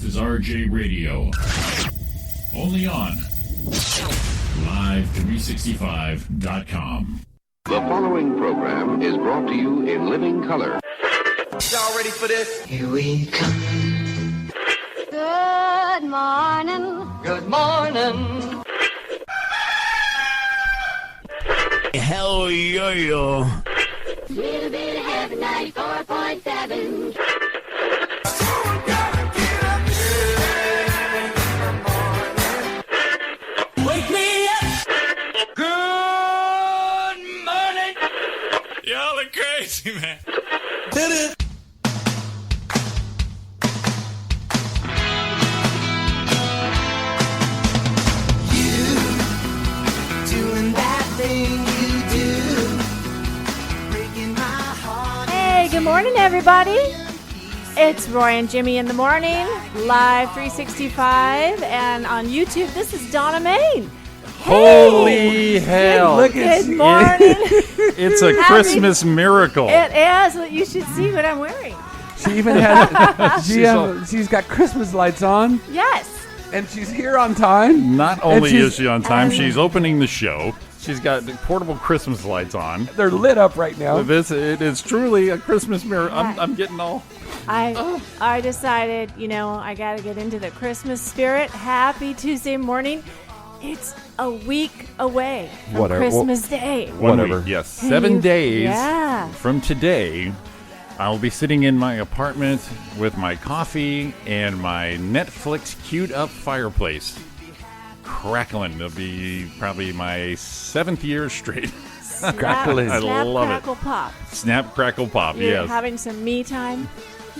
is RJ Radio. Only on Live365.com. The following program is brought to you in living color. Y'all ready for this? Here we come. Good morning. Good morning. Hell yeah. Little bit of heaven, 94.7. Wake me up. Good morning. Y'all are crazy, man. Did it. Hey, good morning, everybody. It's Roy and Jimmy in the morning, live 365, and on YouTube, this is Donna Main. Holy hell. Look at good morning. It's a Christmas miracle. It is. You should see what I'm wearing. She even has, she's got Christmas lights on. Yes. And she's here on time. Not only is she on time, she's opening the show. She's got portable Christmas lights on. They're lit up right now. It is truly a Christmas miracle. I'm getting all... I decided, I got to get into the Christmas spirit. Happy Tuesday morning. It's a week away from Christmas Day. Whatever. Yes, 7 days from today, I'll be sitting in my apartment with my coffee and my Netflix queued up fireplace. Crackling. It'll be probably my 7th year straight. Crackling. I love crackle, it. Pop. Snap, crackle, pop. You're yes. having some me time.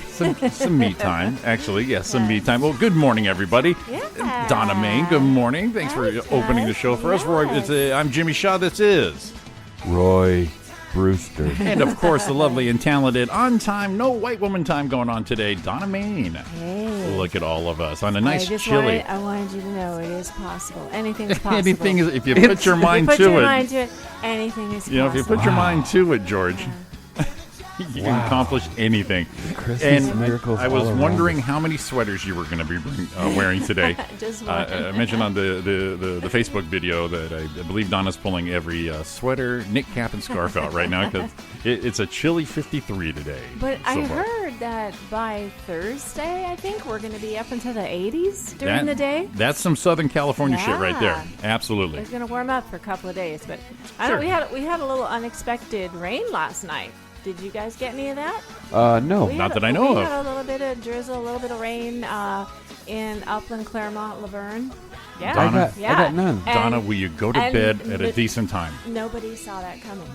Some me time, actually. Yes, some me time. Well, good morning, everybody. Yeah. Donna Main, good morning. Thanks for opening the show for us. Roy, I'm Jimmy Shaw. This is Roy Brewster. And, of course, the lovely and talented, on time, no white woman time going on today, Donna Main. Hey. Look at all of us on a nice chili. I wanted you to know it is possible. Anything is possible. Anything is, if you put your mind to it. Anything is possible. If you put your mind to it, George. You can accomplish anything. Christmas miracles. I was wondering how many sweaters you were going to be wearing today. Just I mentioned on the Facebook video that I believe Donna's pulling every sweater, knit cap, and scarf out right now because it's a chilly 53 today. But I heard that by Thursday, I think, we're going to be up into the 80s during the day. That's some Southern California shit right there. Absolutely. It's going to warm up for a couple of days. But we had a little unexpected rain last night. Did you guys get any of that? No. Not that I know of. We had a little bit of drizzle, a little bit of rain in Upland, Claremont, Laverne. Yeah. Donna, I got none. Donna, will you go to bed at a decent time? Nobody saw that coming.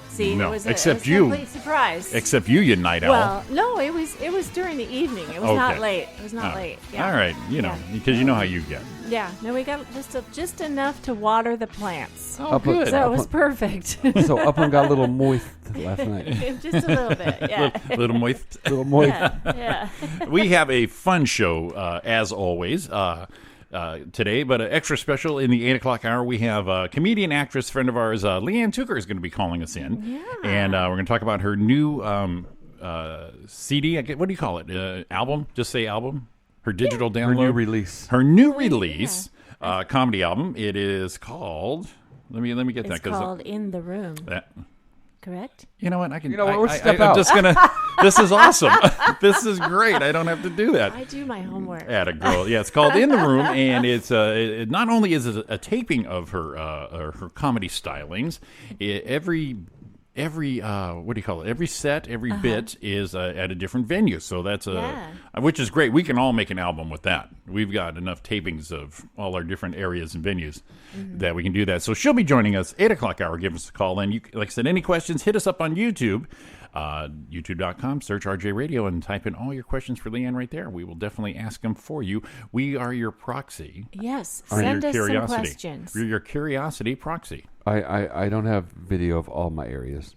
See, no, it was except a you. complete surprise. Except you night owl. Well, no, it was during the evening. It was not late. It was not late. Yeah. All right, because you know how you get. Yeah, no, we got just enough to water the plants. Oh, good. So it was perfect. So Upland got a little moist last night. Just a little bit, yeah. little moist. Little moist. Yeah. We have a fun show, as always, today, but extra special in the 8 o'clock hour. We have a comedian, actress, friend of ours, LeeAnn Tooker, is going to be calling us in. Yeah. And we're going to talk about her new CD. What do you call it? Album? Just say album? Her digital download? Her new release. Her new release, comedy album. It is called... Let me get that. It's called In the Room. Correct? You know what? I can. we'll step I'm out. just gonna. This is awesome. This is great. I don't have to do that. I do my homework. Atta girl. Yeah, it's called In the Room, and it's it not only is it a taping of her comedy stylings. Every what do you call it? Every set, every bit is at a different venue. So that's which is great. We can all make an album with that. We've got enough tapings of all our different areas and venues that we can do that. So she'll be joining us 8 o'clock hour. Give us a call. And like I said, any questions, hit us up on YouTube. YouTube.com, search RJ Radio, and type in all your questions for LeeAnn right there. We will definitely ask them for you. We are your proxy. Yes, send us some questions. We're your curiosity proxy. I don't have video of all my areas.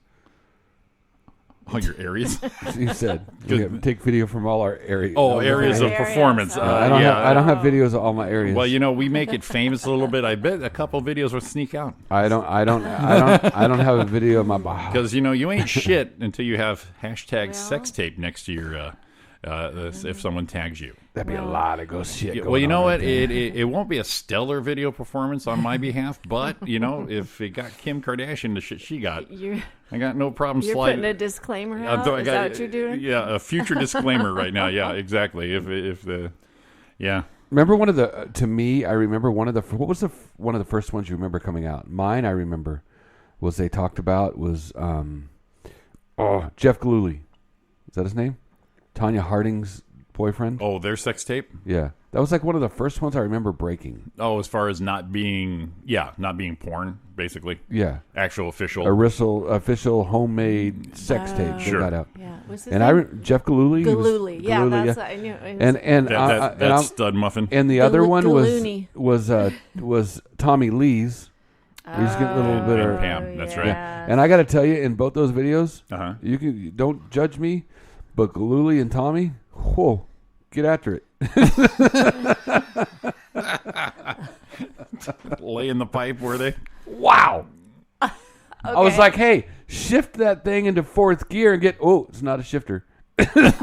All your areas? You said we take video from all our areas. Oh, areas of performance. I don't have videos of all my areas. Well, we make it famous a little bit. I bet a couple videos will sneak out. I don't have a video of my body. Because you ain't shit until you have hashtag sex tape next to your if someone tags you. That'd be a lot of ghost shit. Well, you know what? It won't be a stellar video performance on my behalf, but if it got Kim Kardashian the shit she got, I got no problem You're sliding. putting a disclaimer out? Is that what you're doing? Yeah, a future disclaimer right now. Yeah, exactly. Remember one of the? To me, I remember one of the. What was one of the first ones you remember coming out? Mine, I remember, was they talked about was Jeff Gillooly. Is that his name? Tanya Harding's boyfriend. Oh, their sex tape. Yeah, that was like one of the first ones I remember breaking. Oh, as far as not being porn, basically. Yeah, actual official homemade sex tape. They got out. Yeah, what's his and name? Jeff Gillooly. Gillooly, yeah, that's what I knew. And that stud muffin. And the other one was Tommy Lee's. He's getting a little bit of Pam. That's right. Yeah. And I got to tell you, in both those videos, you don't judge me, but Gillooly and Tommy, whoa, get after it. Lay in the pipe, were they? Wow. Okay. I was like, hey, shift that thing into fourth gear and it's not a shifter. Right.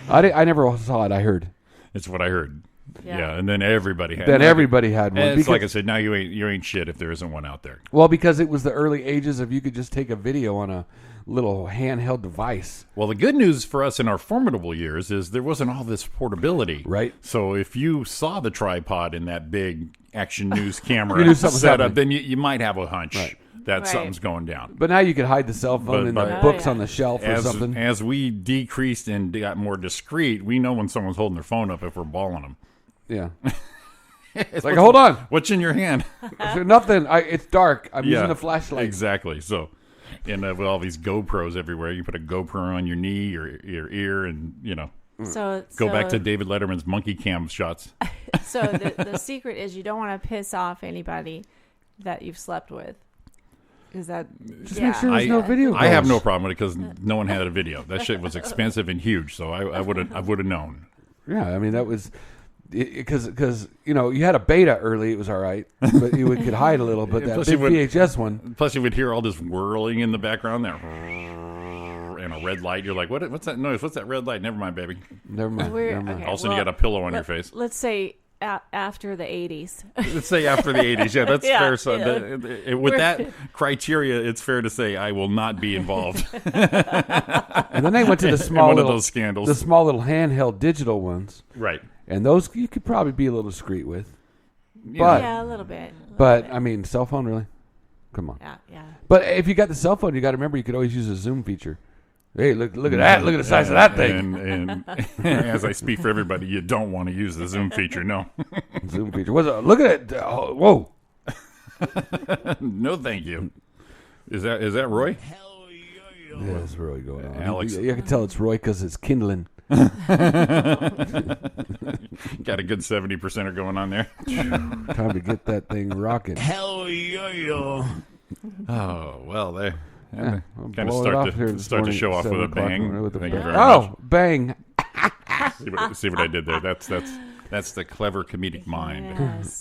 I never saw it. I heard. It's what I heard. Yeah, and then everybody had. Everybody had one. It's like I said. Now you ain't shit if there isn't one out there. Well, because it was the early ages of you could just take a video on a little handheld device. Well, the good news for us in our formidable years is there wasn't all this portability. Right. So if you saw the tripod in that big Action News camera set up, then you might have a hunch that something's going down. But now you could hide the cell phone and the books on the shelf or something. As we decreased and got more discreet, we know when someone's holding their phone up if we're balling them. Yeah. It's like, hold on. What's in your hand? Nothing. It's dark. I'm using a flashlight. Exactly. So, and with all these GoPros everywhere, you put a GoPro on your knee or your ear and, go back to David Letterman's monkey cam shots. So the secret is you don't want to piss off anybody that you've slept with. Is that just make sure there's no video? I have no problem with it because no one had a video. That shit was expensive and huge, so I would have known. Yeah, I mean that was because you had a beta early, it was all right, but you could hide a little. But that big VHS one, plus you would hear all this whirling in the background there, and a red light. You're like, what's that noise? What's that red light? Never mind, baby. Never mind. Okay, all of a sudden you got a pillow on your face. Let's say after the 80s. Let's say after the 80s. Yeah, that's fair. So with that criteria, it's fair to say I will not be involved. And then they went to the small one of those scandals, the small little handheld digital ones, right? And those you could probably be a little discreet with. Yeah, a little bit. I mean, cell phone, really? Come on. Yeah. But if you got the cell phone, you got to remember you could always use a zoom feature. Hey, look at that! Look at the size of that thing. And as I speak for everybody, you don't want to use the zoom feature. No. Zoom feature. Look at it! Whoa. No, thank you. Is that Roy? Yeah, it's Roy going on. Alex, you can tell it's Roy because it's kindling. Got a good 70%er going on there. Time to get that thing rocking. Hell yeah. Oh well, they kind of start to show off with a bang. Thank you very much. Bang! See what I did there? That's the clever comedic mind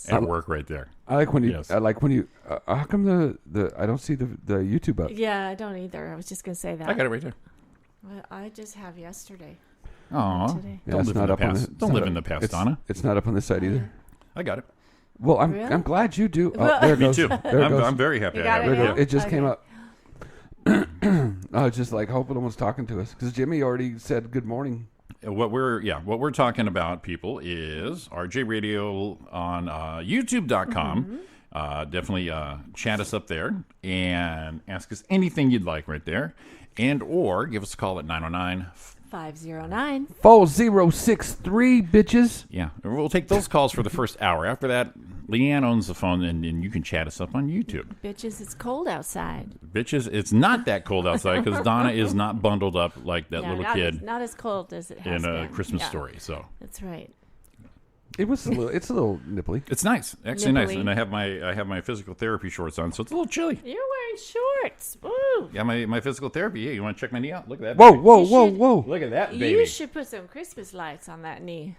at work right there. I like when you. I like when you. How come the I don't see the YouTube up? Yeah, I don't either. I was just gonna say that. I got it right there. Well, I just have yesterday. Oh, yeah, don't live in the past. Don't live in the past, Donna. It's not up on this side either. I got it. Well, I'm glad you do. Oh, there it goes. Me too. I'm very happy. It just came up. I was just like hoping someone's talking to us because Jimmy already said good morning. What we're talking about, people, is RJ Radio on YouTube.com. Definitely chat us up there and ask us anything you'd like right there, and or give us a call at 909-509-4063, bitches. Yeah, we'll take those calls for the first hour. After that, LeeAnn owns the phone, and you can chat us up on YouTube. Bitches, it's cold outside. Bitches, it's not that cold outside because Donna is not bundled up like that little kid. Not as cold as it has in been. A Christmas Story. So that's right. It's a little nipply. It's nice, actually nice, and I have my physical therapy shorts on, so it's a little chilly. You're wearing shorts. Woo! Yeah, my physical therapy. Yeah, you want to check my knee out? Look at that. Whoa, baby. whoa! Look at that, baby. You should put some Christmas lights on that knee.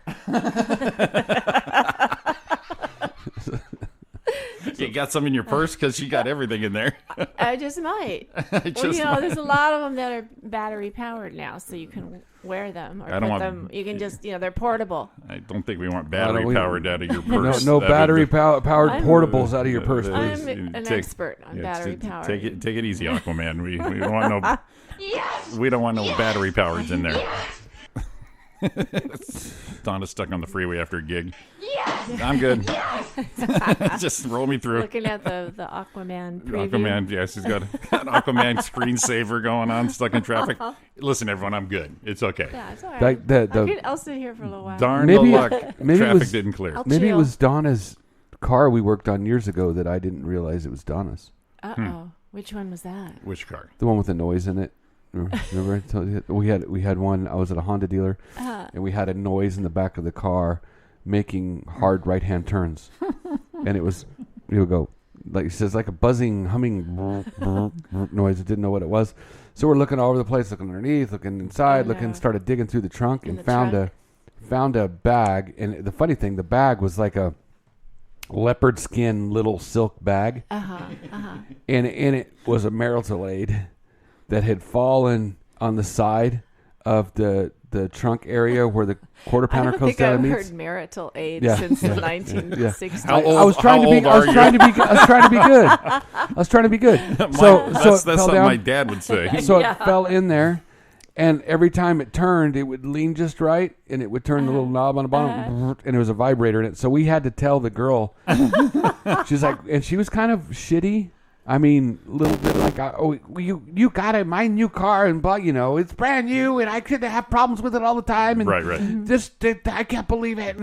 You got some in your purse because you got everything in there. I just might. There's a lot of them that are battery powered now, so you can wear them or put them. You can just, they're portable. I don't think we want battery powered out of your purse. No battery powered portables out of your purse, please. I'm an expert on battery powered. Take it easy, Aquaman. We don't want no. We don't want no battery powers in there. Donna's stuck on the freeway after a gig. Yes! I'm good. Yes! Just roll me through. Looking at the Aquaman preview. Aquaman, yes, he's got an Aquaman screensaver going on, stuck in traffic. Listen, everyone, I'm good. It's okay. Yeah, it's all right. I'll sit here for a little while. Darn the luck. Traffic didn't clear. Maybe it was Donna's car we worked on years ago that I didn't realize it was Donna's. Uh-oh. Which one was that? Which car? The one with the noise in it. Remember I told you we had one. I was at a Honda dealer, and we had a noise in the back of the car making hard right-hand turns, and it would go like it says like a buzzing, humming noise. I didn't know what it was, so we're looking all over the place, looking underneath, looking inside, started digging through the trunk, and found a bag. And the funny thing, the bag was like a leopard skin little silk bag, and in it was a marital aid that had fallen on the side of the trunk area where the quarter pounder goes down and meets. I've heard marital aid since the 1960s. I was trying to be good. So that's something my dad would say. So it fell in there, and every time it turned, it would lean just right, and it would turn the little knob on the bottom, and there was a vibrator in it. So we had to tell the girl. She's like, and she was kind of shitty. I mean, a little bit like, you got it, my new car, and it's brand new, and I could have problems with it all the time, and right. I can't believe it,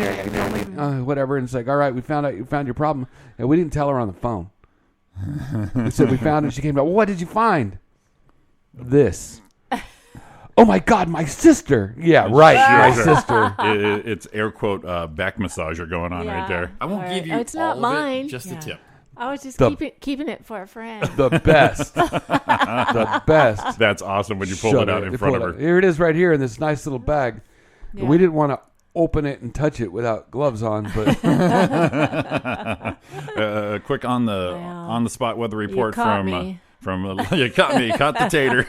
whatever. And it's like, all right, we found your problem, and we didn't tell her on the phone. We said we found it. She came back. Well, what did you find? This. Oh my God, my sister. Yeah, right, my sister. It's air quote back massager going on right there. I won't give you it's not mine. Just a tip. I was just keeping it for a friend. The best. The best. That's awesome when you pull it out in front of her. Here it is right here in this nice little bag. Yeah. We didn't want to open it and touch it without gloves on, but quick on the spot weather report from me. You caught me, caught the tater.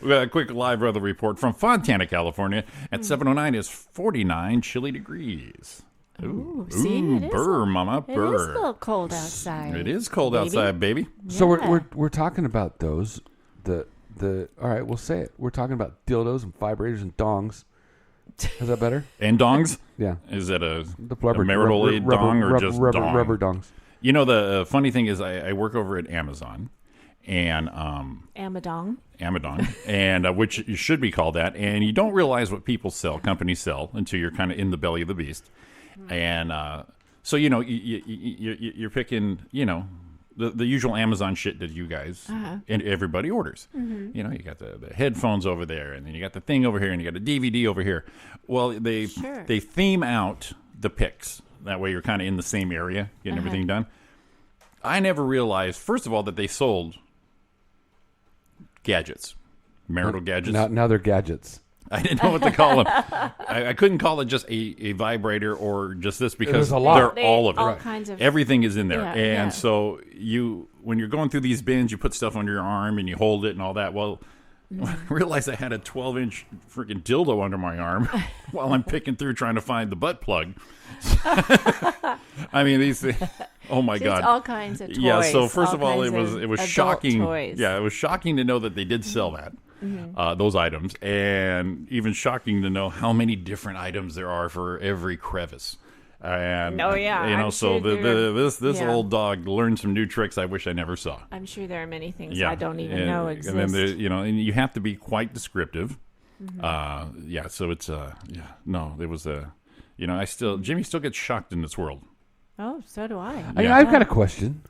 We got a quick live weather report from Fontana, California. At 7:09 is 49 chilly degrees. Ooh, burr, mama, burr. It is a little cold outside. It is cold outside, baby. Yeah. So we're talking about those. All right, we'll say it. We're talking about dildos and vibrators and dongs. Is that better? And dongs? Yeah. Is that a marital aid dong or just dong? Rubber dongs. You know, the funny thing is I work over at Amazon. And Amadong, and which should be called that. And you don't realize what companies sell, until you're kind of in the belly of the beast. And so you're picking the usual Amazon shit that you guys and everybody orders. Mm-hmm. You got the headphones over there, and then you got the thing over here, and you got a DVD over here. Well, they theme out the picks. That way you're kind of in the same area, getting everything done. I never realized, first of all, that they sold gadgets, marital gadgets. Now they're gadgets. I didn't know what to call them. I couldn't call it just a vibrator or just this because a lot. They're all of it. All kinds of everything is in there. So when you're going through these bins, you put stuff under your arm and you hold it and all that. Well, I realized I had a 12-inch freaking dildo under my arm while I'm picking through trying to find the butt plug. I mean, these things. Oh my God! All kinds of toys. Yeah. So first of all, it was shocking. Toys. Yeah, it was shocking to know that they did sell that. Those items, and even shocking to know how many different items there are for every crevice. And this old dog learned some new tricks I wish I never saw. I'm sure there are many things I don't even know exist. And then and you have to be quite descriptive. So it's no, it was Jimmy still gets shocked in this world. Oh, so do I. I've got a question.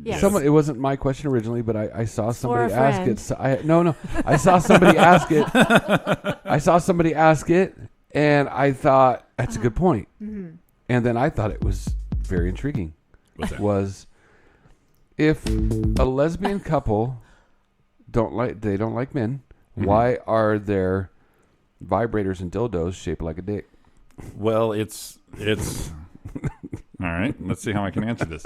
Yes. It wasn't my question originally, but I saw somebody ask it. So I saw somebody ask it. I saw somebody ask it, and I thought that's a good point. Mm-hmm. And then I thought it was very intriguing. What's that? Was if a lesbian couple don't like men, why are their vibrators and dildos shaped like a dick? Well, it's all right, let's see how I can answer this.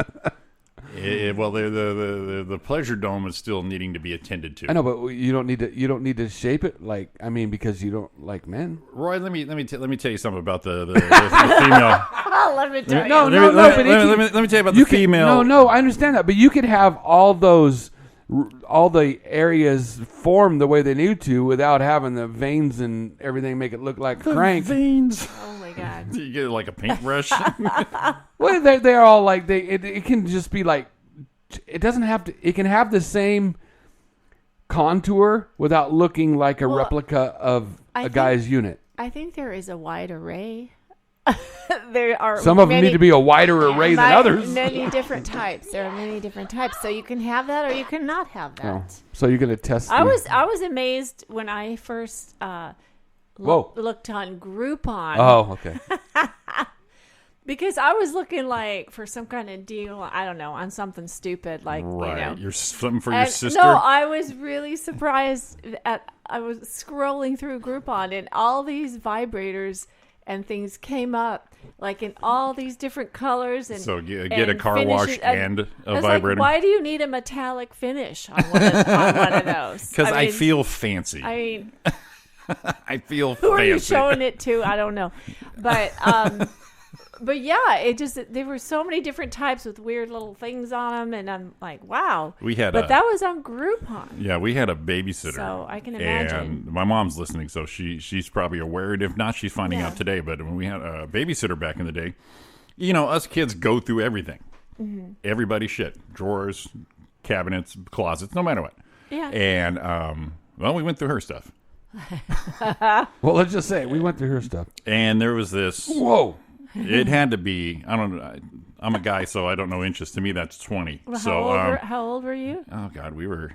Well, the pleasure dome is still needing to be attended to. I know, but you don't need to shape it because you don't like men. Roy, let me tell you something about the female. Let me tell you. No, let me tell you about the female. No, I understand that, but you could have all the areas form the way they need to without having the veins and everything make it look like a crank. Veins. Oh my God. You get like a paintbrush. Well, they're all like it can just be like, it doesn't have to. It can have the same contour without looking like a replica of a guy's unit. I think there is a wide array. There are some of them need to be a wider array than others. Many different types. There are many different types, so you can have that or you cannot have that. Oh, so you're gonna test. I was amazed when I first looked on Groupon. Oh, okay. Because I was looking like for some kind of deal, I don't know, on something stupid like right. You're something for your sister. No, I was really surprised I was scrolling through Groupon and all these vibrators and things came up like in all these different colors and so get a car wash and a vibrator. Like, why do you need a metallic finish on one of those? Because I feel fancy. I mean, I feel who fancy. are you showing it to? I don't know, but yeah, there were so many different types with weird little things on them, and I'm like, wow. But that was on Groupon. Yeah, we had a babysitter. So I can imagine. And my mom's listening, so she's probably aware. And if not, she's finding out today. But when we had a babysitter back in the day, us kids go through everything. Mm-hmm. Everybody's shit. Drawers, cabinets, closets, no matter what. Yeah. And, we went through her stuff. Well, let's just say we went through her stuff. And there was this. Whoa. It had to be. I don't know. I'm a guy, so I don't know inches. To me, that's 20. Well, so how old were you? Oh God, we were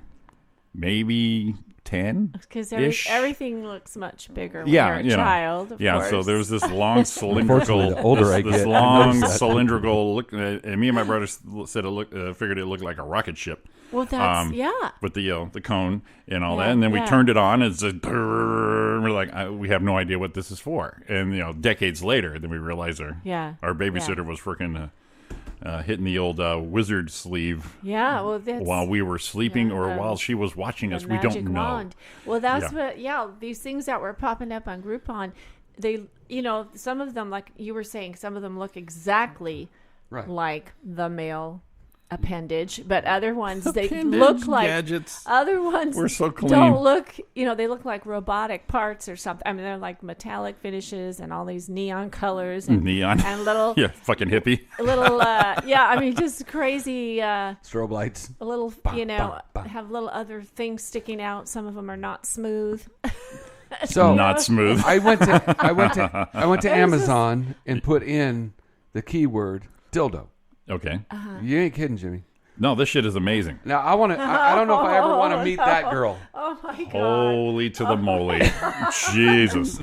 maybe 10. Because everything looks much bigger when you're a child. Of course. So there was this long cylindrical. The older I get, this long cylindrical look, and me and my brother said figured it looked like a rocket ship. Well, that's with the cone and all that, and then we turned it on, and it's a we're like, we have no idea what this is for, and decades later, then we realize our babysitter was freaking hitting the old wizard sleeve. Yeah, well, that's while we were sleeping or while she was watching us. We don't know. Wand. Well, that's what. Yeah, these things that were popping up on Groupon, they, some of them, like you were saying, some of them look exactly like the male appendage, but other ones they look like gadgets. Other ones we're so clean. Don't look, they look like robotic parts or something. I mean, they're like metallic finishes and all these neon colors and little fucking hippie. Little I mean, just crazy strobe lights. A little, have little other things sticking out. Some of them are not smooth. So not smooth. I went to Amazon and put in the keyword dildo. Okay. You ain't kidding, Jimmy. No, this shit is amazing. Now, I don't know if I ever want to meet that girl. Oh, my God. Holy to the moly. Jesus.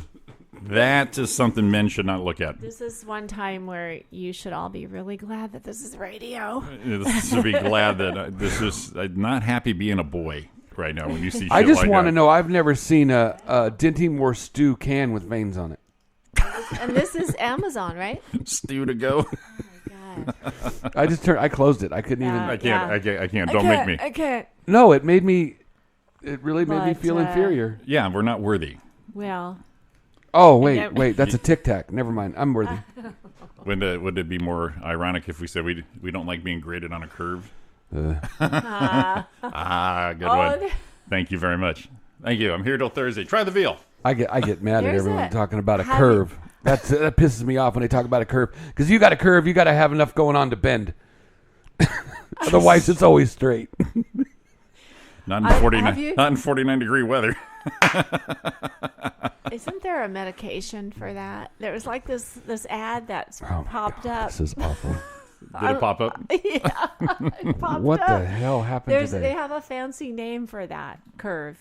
That is something men should not look at. This is one time where you should all be really glad that this is radio. This should be glad that this is not happy being a boy right now when you see shit I just like want to that. know, I've never seen a Dinty Moore stew can with veins on it. And this is Amazon, right? Stew to go. I closed it. I couldn't even. I can't. Don't make me. I can't. No, it really made me feel inferior. Yeah, we're not worthy. Well. Oh, wait. That's a Tic Tac. Never mind. I'm worthy. Would it be more ironic if we said we don't like being graded on a curve? Good one. Thank you very much. Thank you. I'm here till Thursday. Try the veal. I get mad at everyone talking about a curve. That pisses me off when they talk about a curve. Because you got a curve, you got to have enough going on to bend. Otherwise, it's always straight. Not in 49-degree weather. Isn't there a medication for that? There was like this ad that's popped up. This is awful. Did it pop up? Yeah, it popped what up. The hell happened today? They have a fancy name for that curve.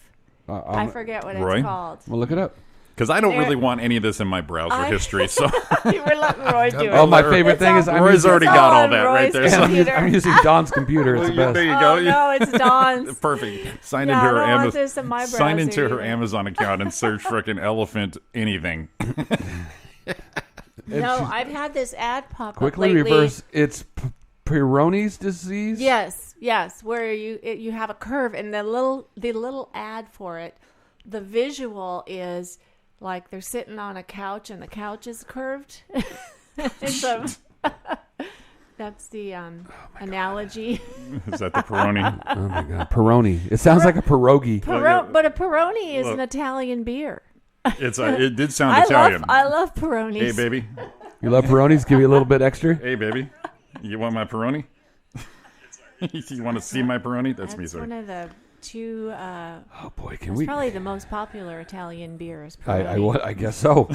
I forget what Roy? it's called. Well, look it up. Because I don't really want any of this in my browser history. So you were letting Roy do it. Oh, my favorite thing is Roy's already got all that right there. So I'm using Don's computer. It's the best. There you go. No, it's Don's. Perfect. Sign into her Amazon account and search frickin' elephant anything. No, I've had this ad pop Quickly up lately. reverse. It's Peyronie's disease. Yes, where you have a curve, and the little ad for it, the visual is like they're sitting on a couch, and the couch is curved. So that's the analogy. Is that the Peroni? Oh my God, Peroni. It sounds like a pierogi. But a Peroni is an Italian beer. It did sound Italian. I love Peronis. Hey, baby. You love Peronis? Give you a little bit extra. Hey, baby. You want my Peroni? You want to see my Peroni? That's me, sir. One of the two. Oh boy, can it's we? probably the most popular Italian beer. Is I guess so.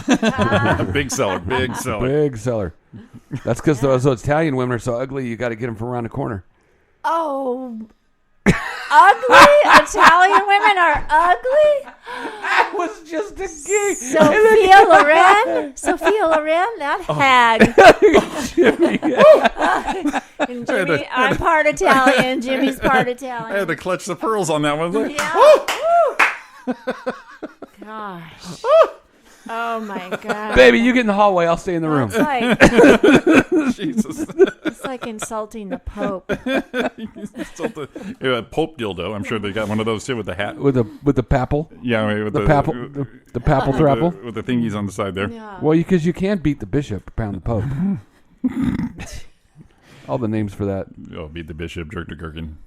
Big seller. Big seller. That's because those Italian women are so ugly. You got to get them from around the corner. Oh, ugly Italian women are ugly. That was just a gig. Sophia Loren, that hag. And Jimmy, I'm part Italian. Jimmy's part Italian. I had to clutch the pearls on that one. Yeah. Gosh. Oh my God. Baby, you get in the hallway. I'll stay in the room. Jesus. It's like insulting the Pope. Pope dildo. I'm sure they got one of those too with the hat. With the papal. Yeah, with the papal. The papal thrapple. With the thingies on the side there. Yeah. Well, because you can't beat the bishop or pound the pope. All the names for that. Oh, beat the bishop, jerk the gherkin.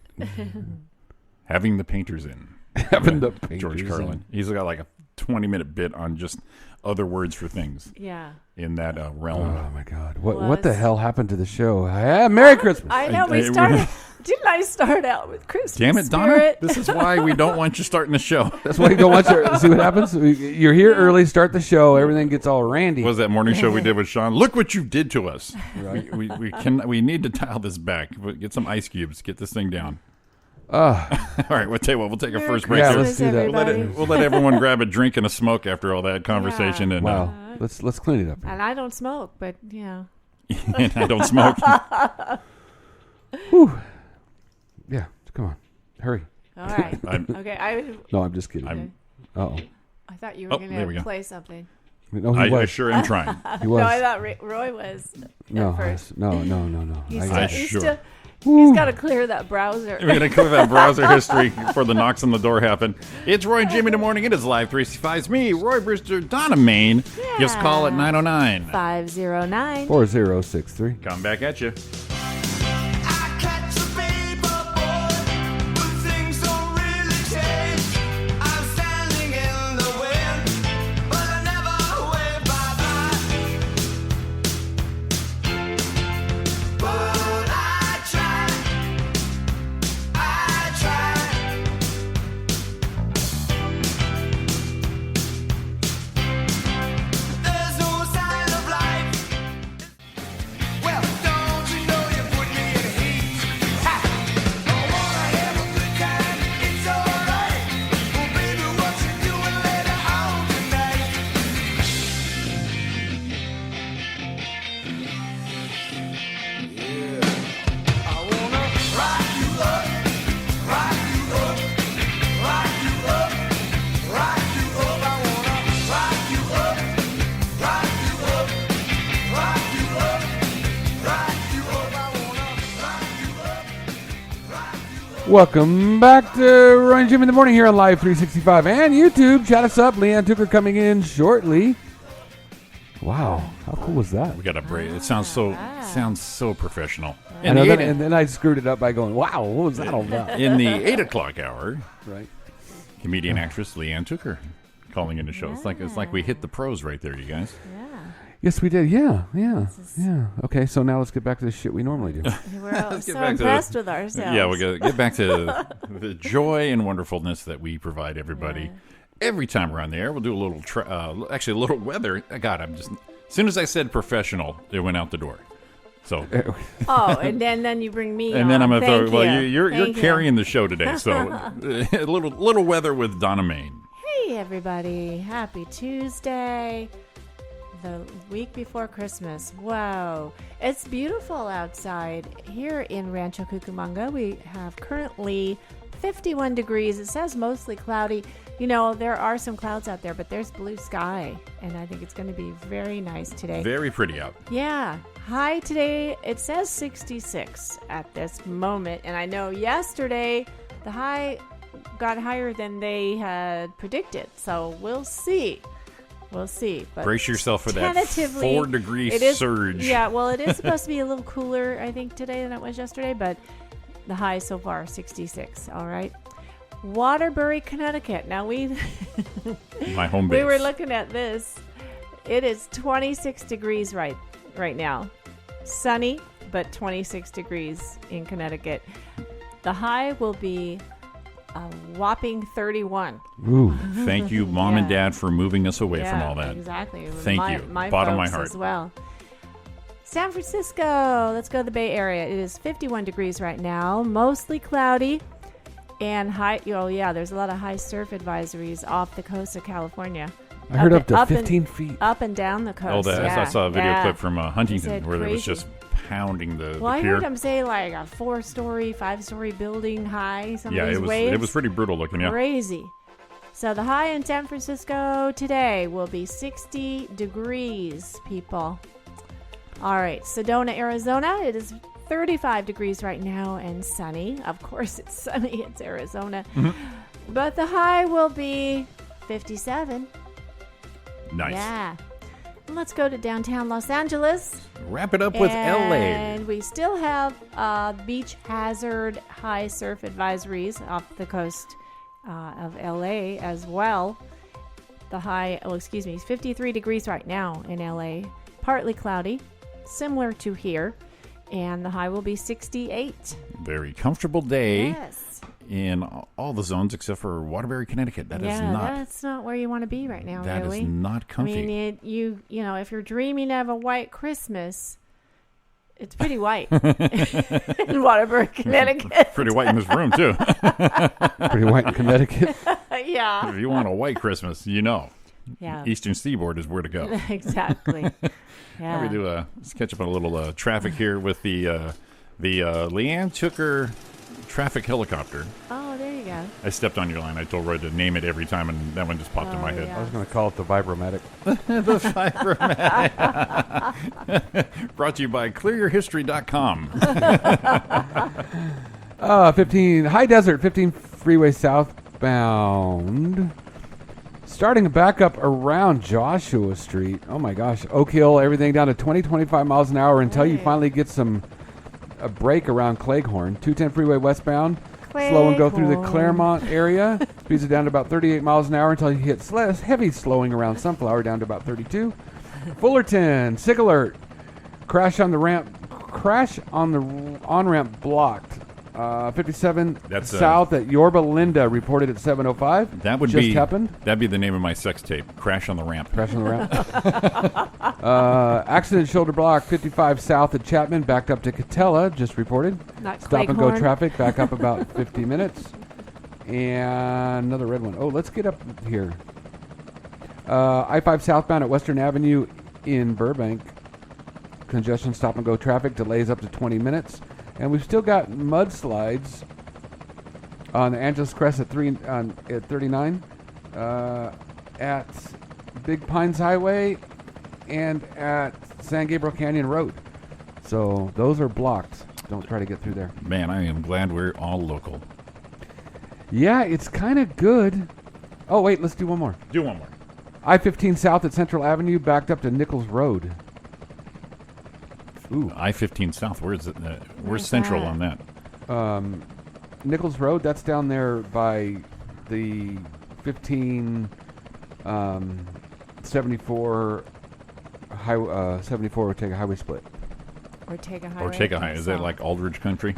Having the painters in. Having the painters George Carlin. He's got like a 20-minute bit on just other words for things. Yeah. In that realm. Oh my God! What the hell happened to the show? Merry Christmas! I know we started. Didn't I start out with Christmas? Damn it, Donna! spirit? This is why we don't want you starting the show. That's why you don't want to see what happens. You're here early, start the show, everything gets all randy. What was that morning show we did with Sean? Look what you did to us. Right. We need to dial this back. Get some ice cubes. Get this thing down. All right, we'll tell you what. We'll take a first break. Yeah, here. let's do that. We'll let everyone grab a drink and a smoke after all that conversation. Yeah. And Wow, let's clean it up. And I don't smoke, but yeah. And I don't smoke. Whew. Yeah, come on, hurry. All right. Okay. No, I'm just kidding. I thought you were there we going to go. play something. No, I sure am trying. He was. No, I thought Roy was. No, at first. no. He's got to clear that browser. We're going to clear that browser history before the knocks on the door happen. It's Roy and Jimmy in the morning. It is Live 365. It's me, Roy Brewster, Donna Main. Yeah. Give us a call at 909 509 4063. Come back at you. Welcome back to Roy and Jimmy in the morning here on Live 365 and YouTube. Chat us up. LeeAnn Tooker coming in shortly. Wow, how cool was that? We got a break. It sounds so professional. And then I screwed it up by going, wow, what was that all about? In the 8 o'clock hour, Right. comedian actress LeeAnn Tooker calling in the show. It's like we hit the pros right there, you guys. Yes, we did. Yeah. Okay, so now let's get back to the shit we normally do. We're all so impressed with ourselves. Yeah, we got to get back to the joy and wonderfulness that we provide everybody. Every time we're on the air, we'll do a little, a little weather. God, as soon as I said professional, it went out the door. So. And then you bring me. And then I'm gonna throw. Well, you're you're carrying the show today, so a little weather with Donna Main. Hey everybody, happy Tuesday. The week before Christmas. Whoa. It's beautiful outside. Here in Rancho Cucamonga, we have currently 51 degrees. It says mostly cloudy. You know, there are some clouds out there, but there's blue sky, and I think it's going to be very nice today. Very pretty out. Yeah. High today, it says 66 at this moment, and I know yesterday the high got higher than they had predicted, so we'll see. We'll see. But brace yourself for that 4-degree surge. Yeah, well, it is supposed to be a little cooler, I think, today than it was yesterday, but the high so far, 66. All right. Waterbury, Connecticut. Now, my home base. We were looking at this. It is 26 degrees right now. Sunny, but 26 degrees in Connecticut. The high will be a whopping 31. Ooh. Thank you, Mom and Dad, for moving us away from all that. Exactly. Thank you. My Bottom of my folks heart. as well. San Francisco. Let's go to the Bay Area. It is 51 degrees right now. Mostly cloudy. And high. Oh, yeah. There's a lot of high surf advisories off the coast of California. I heard up to 15 feet. Up and down the coast. I saw a video clip from Huntington where it was just pounding the I pier. heard them say like a 4-story, 5-story building high. Some of these it waves. was pretty brutal looking. Yeah, crazy. So the high in San Francisco today will be 60 degrees, people. All right, Sedona, Arizona. It is 35 degrees right now and sunny. Of course, it's sunny. It's Arizona. Mm-hmm. But the high will be 57. Nice. Yeah. Let's go to downtown Los Angeles. Wrap it up with LA. And we still have beach hazard high surf advisories off the coast of LA as well. The high, 53 degrees right now in LA. Partly cloudy, similar to here. And the high will be 68. Very comfortable day. Yes. In all the zones except for Waterbury, Connecticut. That's not where you want to be right now, That really. is not comfy. I mean, you know, if you're dreaming of a white Christmas, it's pretty white in Waterbury, Connecticut. Pretty white in this room, too. Pretty white in Connecticut. Yeah. If you want a white Christmas, you know. Yeah. Eastern Seaboard is where to go. Exactly. Yeah. We do let's catch up on a little traffic here with the LeeAnn Tooker traffic helicopter. Oh, there you go. I stepped on your line. I told Roy to name it every time, and that one just popped in my head. I was going to call it the Vibromatic. The Vibromatic. Brought to you by clearyourhistory.com. 15 High Desert, 15 freeway southbound. Starting back up around Joshua Street. Oh my gosh. Oak Hill, everything down to 25 miles an hour until you finally get a break around Cleghorn. 210 freeway westbound. Slow and go through the Claremont area. Speeds it down to about 38 miles an hour until you hit heavy slowing around Sunflower down to about 32. Fullerton, sick alert. Crash on the on-ramp blocked. 57 That's south at Yorba Linda reported at 7:05. That would just happened. That'd be the name of my sex tape. Crash on the ramp. Crash on the ramp. Accident shoulder block 55 south at Chapman, backed up to Catella, just reported. Stop and go traffic, back up about 50 minutes. And another red one. Oh, let's get up here. I-5 southbound at Western Avenue in Burbank. Congestion, stop and go traffic, delays up to 20 minutes. And we've still got mudslides on the Angeles Crest at 39, at Big Pines Highway, and at San Gabriel Canyon Road. So those are blocked. Don't try to get through there. Man, I am glad we're all local. Yeah, it's kind of good. Oh, wait, let's do one more. Do one more. I-15 south at Central Avenue, backed up to Nichols Road. Ooh. I-15 south. Where's it? Where's Central on that? Nichols Road. That's down there by the 74 Ortega Highway split. Ortega Highway. Ortega High. Is that like Aldridge country?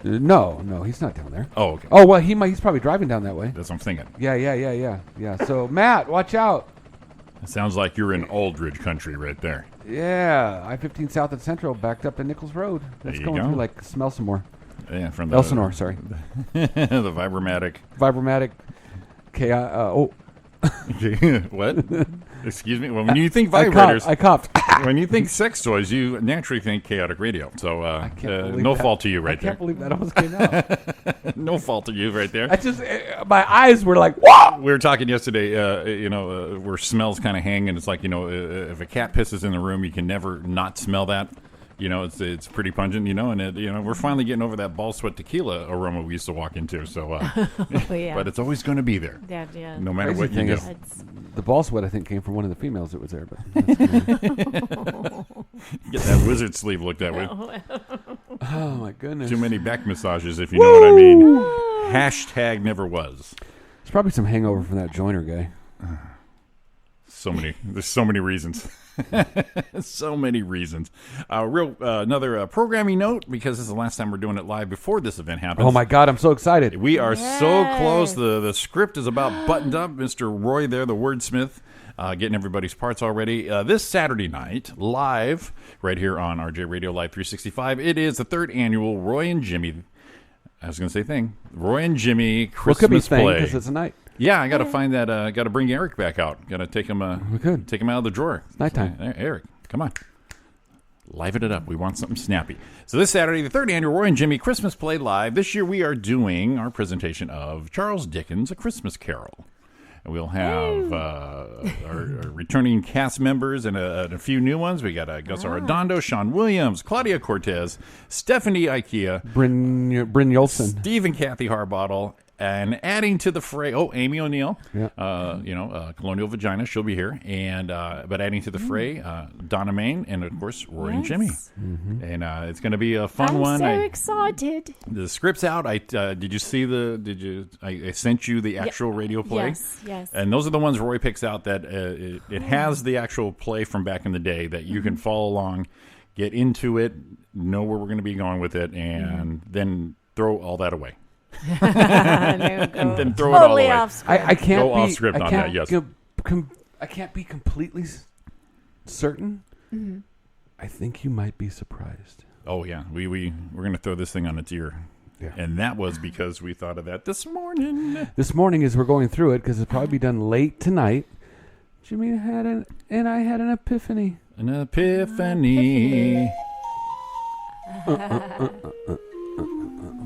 No, he's not down there. Oh, okay. Oh, well, he's probably driving down that way. That's what I'm thinking. Yeah. So, Matt, watch out. It sounds like you're in Aldridge country right there. Yeah, I-15 south at Central, backed up to Nichols Road. That's going through like smell some more. Yeah, from the Elsinore, sorry. The Vibromatic. Vibromatic. What? Excuse me. Well, when you think vibrators, I coughed. when you think sex toys, you naturally think chaotic radio. So no fault to you right there. I can't believe that almost came out. No fault to you right there. I just, my eyes were like, whoa! We were talking yesterday, where smells kind of hang, and it's like, if a cat pisses in the room, you can never not smell that. It's pretty pungent, and we're finally getting over that ball sweat tequila aroma we used to walk into. So, yeah. But it's always going to be there, yeah. no matter Crazy what you thing do. is, the ball sweat, I think, came from one of the females that was there. But that's Get that wizard sleeve looked that way. oh my goodness! Too many back massages, if you know what I mean. Hashtag never was. It's probably some hangover from that Joyner guy. There's so many reasons. So many reasons. Another programming note, because this is the last time we're doing it live before this event happens. Oh my God, I'm so excited. We are so close. The script is about buttoned up. Mr. Roy there, the wordsmith, getting everybody's parts already. This Saturday night, live, right here on RJ Radio Live 365, it is the 3rd annual Roy and Jimmy, Roy and Jimmy Christmas play. Because it's a night. Yeah, I got to find that. Got to bring Eric back out. Got to take him. We could take him out of the drawer. It's nighttime. Eric, come on, liven it up. We want something snappy. So this Saturday, the 3rd annual Roy and Jimmy Christmas Play Live. This year we are doing our presentation of Charles Dickens' A Christmas Carol. And we'll have our returning cast members and a few new ones. We got Gus Arredondo, Sean Williams, Claudia Cortez, Stephanie Ikea, Bryn Yolson, Steve and Kathy Harbottle. And adding to the fray, Amy O'Neill, Colonial Vagina, she'll be here. And but adding to the fray, Donna Main, and of course Roy and Jimmy. Mm-hmm. And it's going to be a fun one. I'm so excited. The script's out. Did you see I sent you the actual radio play. Yes. And those are the ones Roy picks out that it has the actual play from back in the day that you can follow along, get into it, know where we're going to be going with it, and then throw all that away. And then throw it all away. Off script. I can't go off script on that. Yes, I can't be completely certain. Mm-hmm. I think you might be surprised. Oh yeah, we're going to throw this thing on its ear, and that was because we thought of that this morning. This morning, as we're going through it, because it'll probably be done late tonight. Jimmy had an epiphany. An epiphany.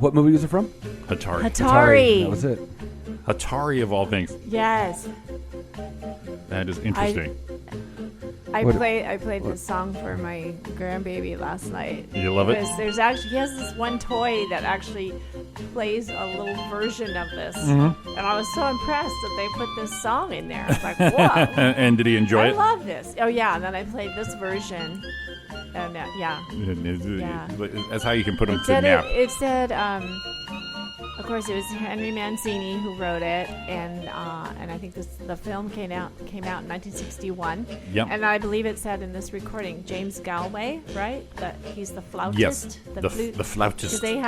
What movie was it from? Hatari. That was it. Hatari of all things. Yes. That is interesting. I played this song for my grandbaby last night. You love it? He has this one toy that actually plays a little version of this. Mm-hmm. And I was so impressed that they put this song in there. I was like, whoa. And did he enjoy it? I love this. Oh, yeah. And then I played this version. And that's how you can put them to nap. It said, of course, it was Henry Mancini who wrote it, and I think the film came out in 1961. Yep. And I believe it said in this recording, James Galway, right? That he's the flautist. Yes, the Because flautist. they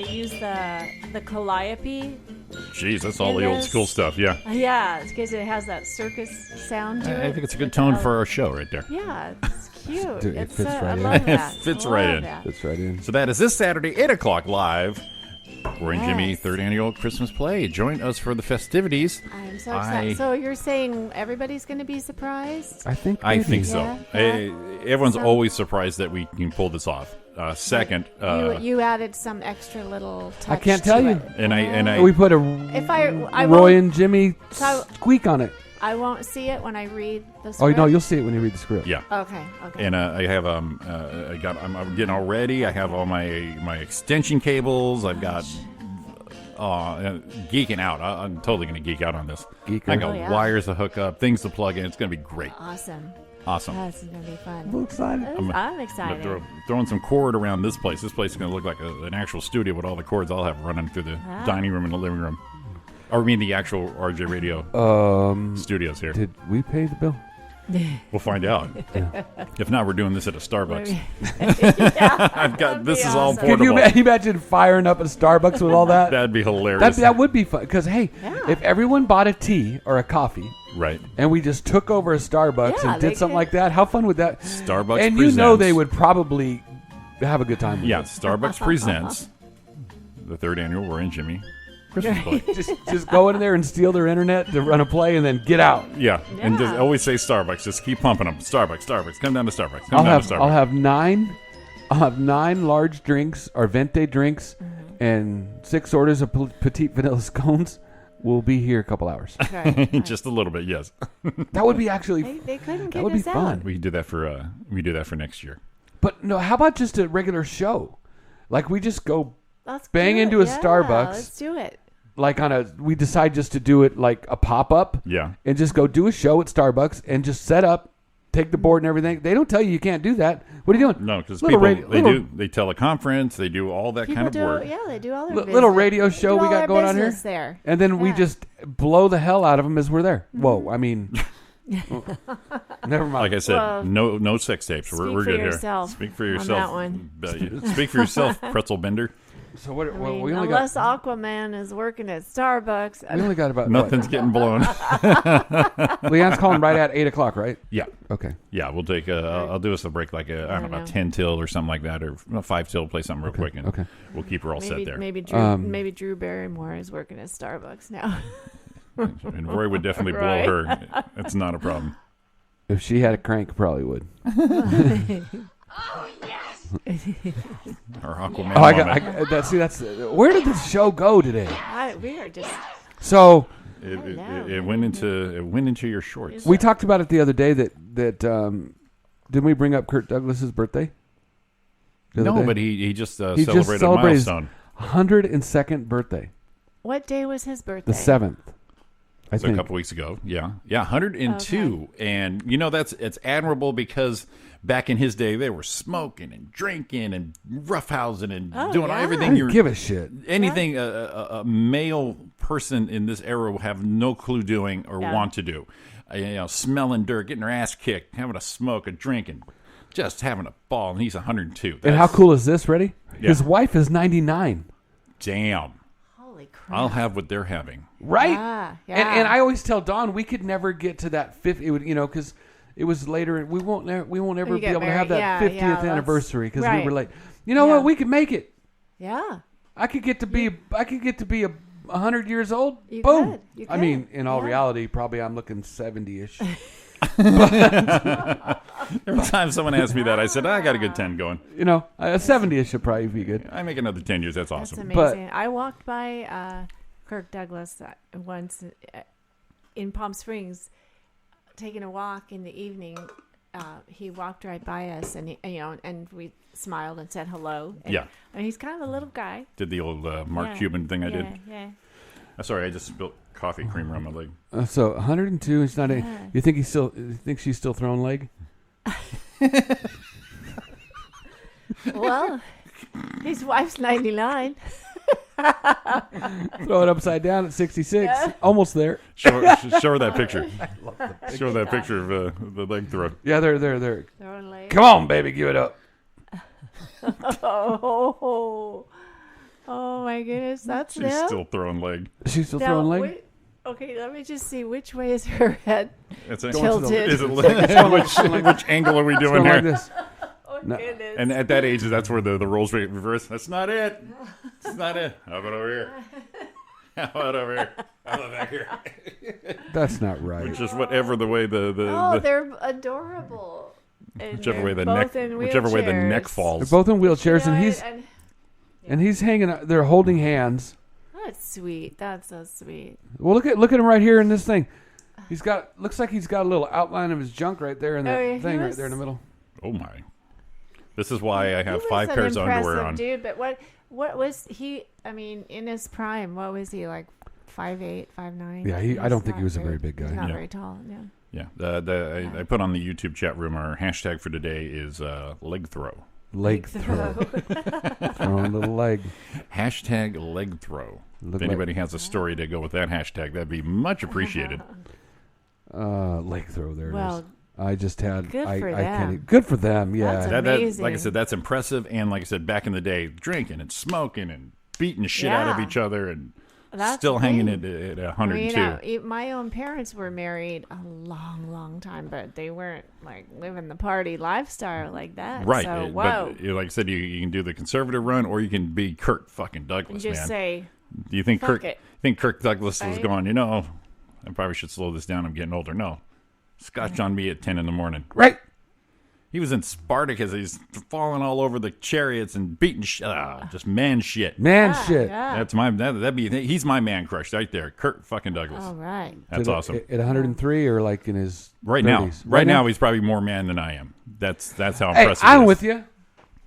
used the calliope. Jeez, that's all the old school stuff. Yeah. Yeah, because it has that circus sound to it. I think it's a good tone for our show right there. Yeah, it's cute. Dude, it fits right I in. love that. Fits right in. Fits right in. So that is this Saturday, 8 o'clock live. Roy and Jimmy, 3rd annual Christmas play. Join us for the festivities. I'm so excited. So you're saying everybody's going to be surprised? I think so. Yeah. Everyone's always surprised that we can pull this off. Second, you added some extra little touch. I can't tell you. It. And we put a Roy and Jimmy squeak on it. I won't see it when I read the script. Oh no, you'll see it when you read the script. Yeah. Okay. And I have I'm getting all ready. I have all my extension cables. I've got geeking out. I'm totally going to geek out on this. I got wires to hook up, things to plug in. It's going to be great. Awesome. This is going to be fun. I'm excited. I'm excited. I'm throwing some cord around this place. This place is going to look like an actual studio with all the cords I'll have running through the dining room and the living room. Or I mean the actual RJ Radio studios here. Did we pay the bill? We'll find out. Yeah. If not, we're doing this at a Starbucks. I've got this is awesome. all portable. Can you imagine firing up a Starbucks with all that? That'd be hilarious. That would be fun. Because if everyone bought a tea or a coffee, right, and we just took over a Starbucks and did something like that, how fun would that? Starbucks and presents, they would probably have a good time. Yeah, Starbucks presents the 3rd annual Roy and Jimmy Christmas play. just go in there and steal their internet to run a play and then get out. Yeah, and just always say Starbucks. Just keep pumping them. Starbucks. Come down to Starbucks. Come down to Starbucks. I'll have 9 large drinks or venti drinks and 6 orders of petite vanilla scones. We'll be here a couple hours. Okay. Just a little bit, yes. That would be actually. They couldn't that get would be us out. fun. We can do that for next year. But no, how about just a regular show? Like we just go Let's bang do it. into a Yeah, Starbucks. Let's do it. Like we decide just to do it like a pop up. Yeah. And just go do a show at Starbucks and just set up, take the board and everything. They don't tell you can't do that. What are you doing? No, because Little people radio- they teleconference, they do all that kind of work. Yeah, they do all their little business. radio show Do we all got their going on here. business there. And then we Yeah. just blow the hell out of them as we're there. Whoa, I mean, never mind. Like I said, Well, no sex tapes. We're speak for good yourself here. Speak for on yourself. that one. Speak for yourself, pretzel bender. So what? I mean, we only unless Aquaman is working at Starbucks. we only got about Nothing's getting blown. LeeAnn's calling right at 8:00, right? Yeah. Okay. Yeah, we'll take. I'll do us a break, like I don't know, 10 till or something like that, or 5 till. Play something real quick, and okay. we'll keep her all set there. Maybe Drew Barrymore is working at Starbucks now. And Roy would definitely Right. blow her. It's not a problem. If she had a crank, probably would. Or Aquaman. Oh, that's where did this show go today? We are just. So it went into your shorts. we talked about it the other day that didn't we bring up Kirk Douglas's birthday? The other No, day? but he just He celebrated just a celebrated his milestone. 102nd birthday, What day was his birthday? the 7th. I So a think. couple weeks ago, yeah, 102, and it's admirable because back in his day they were smoking and drinking and roughhousing and doing yeah. everything. I didn't give a shit. Anything a male person in this era will have no clue doing or want to do. Smelling dirt, getting their ass kicked, having a smoke, a drink, and just having a ball. And he's 102. And how cool is this? Ready? Yeah. His wife is 99. Damn. Holy crap! I'll have what they're having. Right. Yeah. And I always tell Dawn we could never get to that 50. It would, because it was later. We won't ever You be get able to have married. that Yeah, 50th yeah, that's- anniversary because we right. were like, you know what? We could make it. Yeah. I could get to be 100 years old. You Boom. could. You I could. mean, in all Yeah. reality, probably I'm looking 70ish. Every time someone asks me that, I said, I got a good 10 going. 70ish should probably be good. I make another 10 years. That's That's awesome. amazing. I walked by Kirk Douglas once in Palm Springs, taking a walk in the evening. He walked right by us, and and we smiled and said hello. And, and he's kind of a little guy. Did the old Mark Cuban thing I did. Yeah. Sorry, I just spilled coffee creamer on my leg. So 102 is not. You think she's still throwing leg? Well, his wife's 99. Throw it upside down at 66. Almost there. Show her that picture. Show her that picture of the leg throw. Yeah, they're. Throwing leg. Come on, baby, give it up. Oh my goodness, that's She's them? still throwing leg. She's still Now, throwing leg. wait, okay, let me just see which way is her head It's tilted. Is it which angle are we doing Going here? like this. Oh No. goodness. And at that age, that's where the roles reverse. That's not it. That's not it. How about over here? How about over here? How about back here? That's not right. Just whatever the way the they're adorable. And whichever way they're the neck both in whichever way the neck wheelchairs. falls. They're both in wheelchairs, and he's and he's hanging. They're holding hands. that's sweet. That's so sweet. Well, look at him right here in this thing. Looks like he's got a little outline of his junk right there in that thing right there in the middle. Oh my! This is why I have He 5 was pairs an of underwear impressive on. dude, but what was he? I mean, in his prime, what was he like? 5'8", 5'9"? Yeah, I don't think he was a very big guy. He's not Yeah. very tall. Yeah. Yeah, I put on the YouTube chat room. Our hashtag for today is leg throw. Leg throw. Throwing a little leg. Hashtag leg throw. If anybody has a story to go with that hashtag, that'd be much appreciated. Leg throw. There it is. I just had. Good for I them. can't. Good for them. Yeah. That's That, amazing. like I said, that's impressive. And like I said, back in the day, drinking and smoking and beating the shit out of Yeah. each other and That's still the hanging thing. at 102. My own parents were married a long, long time, but they weren't like living the party lifestyle like that. Right. So, whoa. But like I said, you can do the conservative run or you can be Kirk fucking Douglas, And just man. say, Do you think Fuck it. Kirk Douglas was Right? going, I probably should slow this down. I'm getting older. No. Scotch on me at 10 in the morning. Right. He was in Spartacus. He's falling all over the chariots and beating just man shit. Man shit. Yeah. That's he's my man crush right there. Kirk fucking Douglas. All right. That's awesome. At 103 or like in his Right 30s? now. Right now he's probably more man than I am. That's how Hey, impressive I'm it is. with you.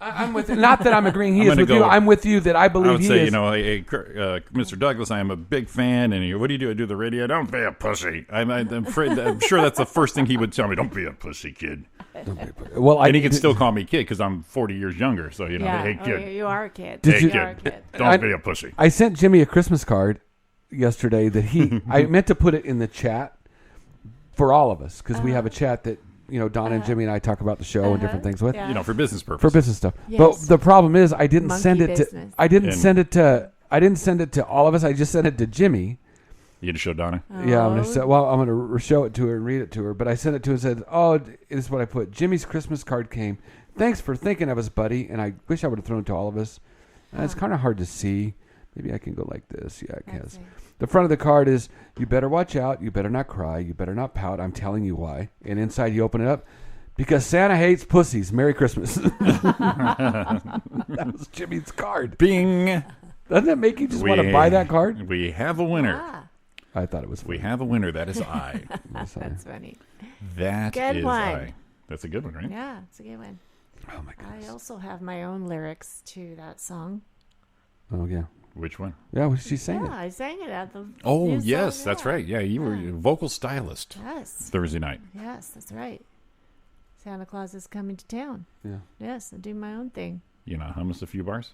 I'm with you. Not that I'm agreeing he I'm is gonna with you. go- I'm with you that I believe I would he say, is. hey, Mr. Douglas, I am a big fan. And what do you do? I do the radio. Don't be a pussy. I'm afraid. I'm sure that's the first thing he would tell me. Don't be a pussy, kid. Well, And he can still call me kid because I'm 40 years younger. So Yeah. hey, kid. Oh, you are a kid. Did Hey, you- You are a kid. kid. Don't be a pussy. I sent Jimmy a Christmas card yesterday that I meant to put it in the chat for all of us because we have a chat that Donna and Jimmy and I talk about the show and different things with Yeah. For business purposes. for business stuff. Yes. But the problem is I didn't Monkey send it business. to I didn't And- send it to all of us. I just sent it to Jimmy. You had to show Donna. Yeah, I'm Oh. gonna show it to her and read it to her. But I sent it to her and said, "Oh, this is what I put. Jimmy's Christmas card came. Thanks for thinking of us, buddy. And I wish I would have thrown it to all of us. And it's kind of hard to see. Maybe I can go like this. Yeah, I can. That's it. The front of the card is, you better watch out. You better not cry. You better not pout. I'm telling you why. And inside you open it up. Because Santa hates pussies. Merry Christmas." That was Jimmy's card. Bing. Doesn't that make you just want to buy that card? We have a winner. Ah, I thought it was We funny. have a winner. That is I. Sorry. that's funny. That Good is one. I. That's a good one, right? Yeah, it's a good one. Oh, my goodness. I also have my own lyrics to that song. Oh, yeah. Which one? Yeah, well, she sang Yeah, it. I sang it at the. Oh, new yes, song, that's yeah. right. Yeah, you were a vocal stylist Yes, Thursday night. yes, that's right. Santa Claus is coming to town. Yeah. Yes, I do my own thing. Hum us a few bars?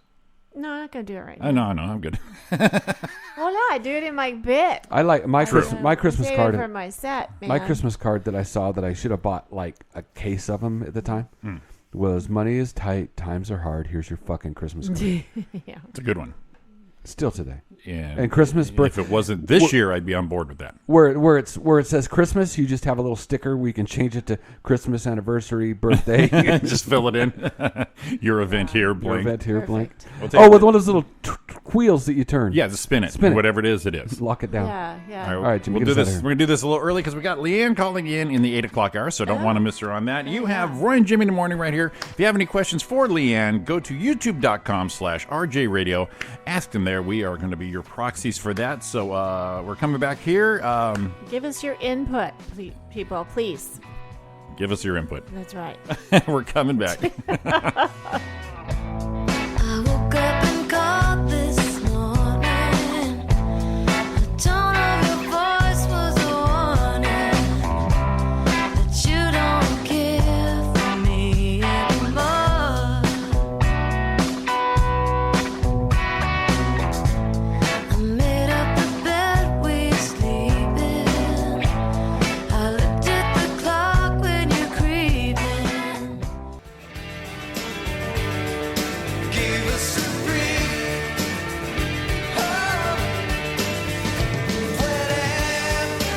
No, I'm not gonna do it right Oh, now. no, I'm good. Well, no, I do it in my bit. I like my Christmas Save card. it for my set, man. My Christmas card that I saw that I should have bought like a case of them at the time was, "Money is tight, times are hard. Here's your fucking Christmas card." Yeah. It's a good one. Still today. Yeah. And Christmas If it wasn't this year, I'd be on board with that. where it says Christmas, you just have a little sticker where you can change it to Christmas, anniversary, birthday. Just fill it in. Your event here, Your blank. event here, blank. We'll take Oh, it. with one of those little wheels that you turn. Yeah, just spin it. Spin it. Whatever it is, it is. Lock it down. Yeah, yeah. All All right, Jimmy, we'll get do us out this. of We're here. gonna do this a little early because we got LeeAnn calling in the 8:00 hour, so don't want to miss her on that. You have Roy and Jimmy in the morning right here. If you have any questions for LeeAnn, go to youtube.com/RJ Radio. Ask them there. We are going to be your proxies for that. So we're coming back here. Give us your input, people, please. Give us your input. That's right. We're coming back. I woke up and called this morning. The tone of your voice was a warning that you don't care for me anymore. I made up the bed we sleep in. I looked at the clock when you're creeping. Give us a break. Oh. When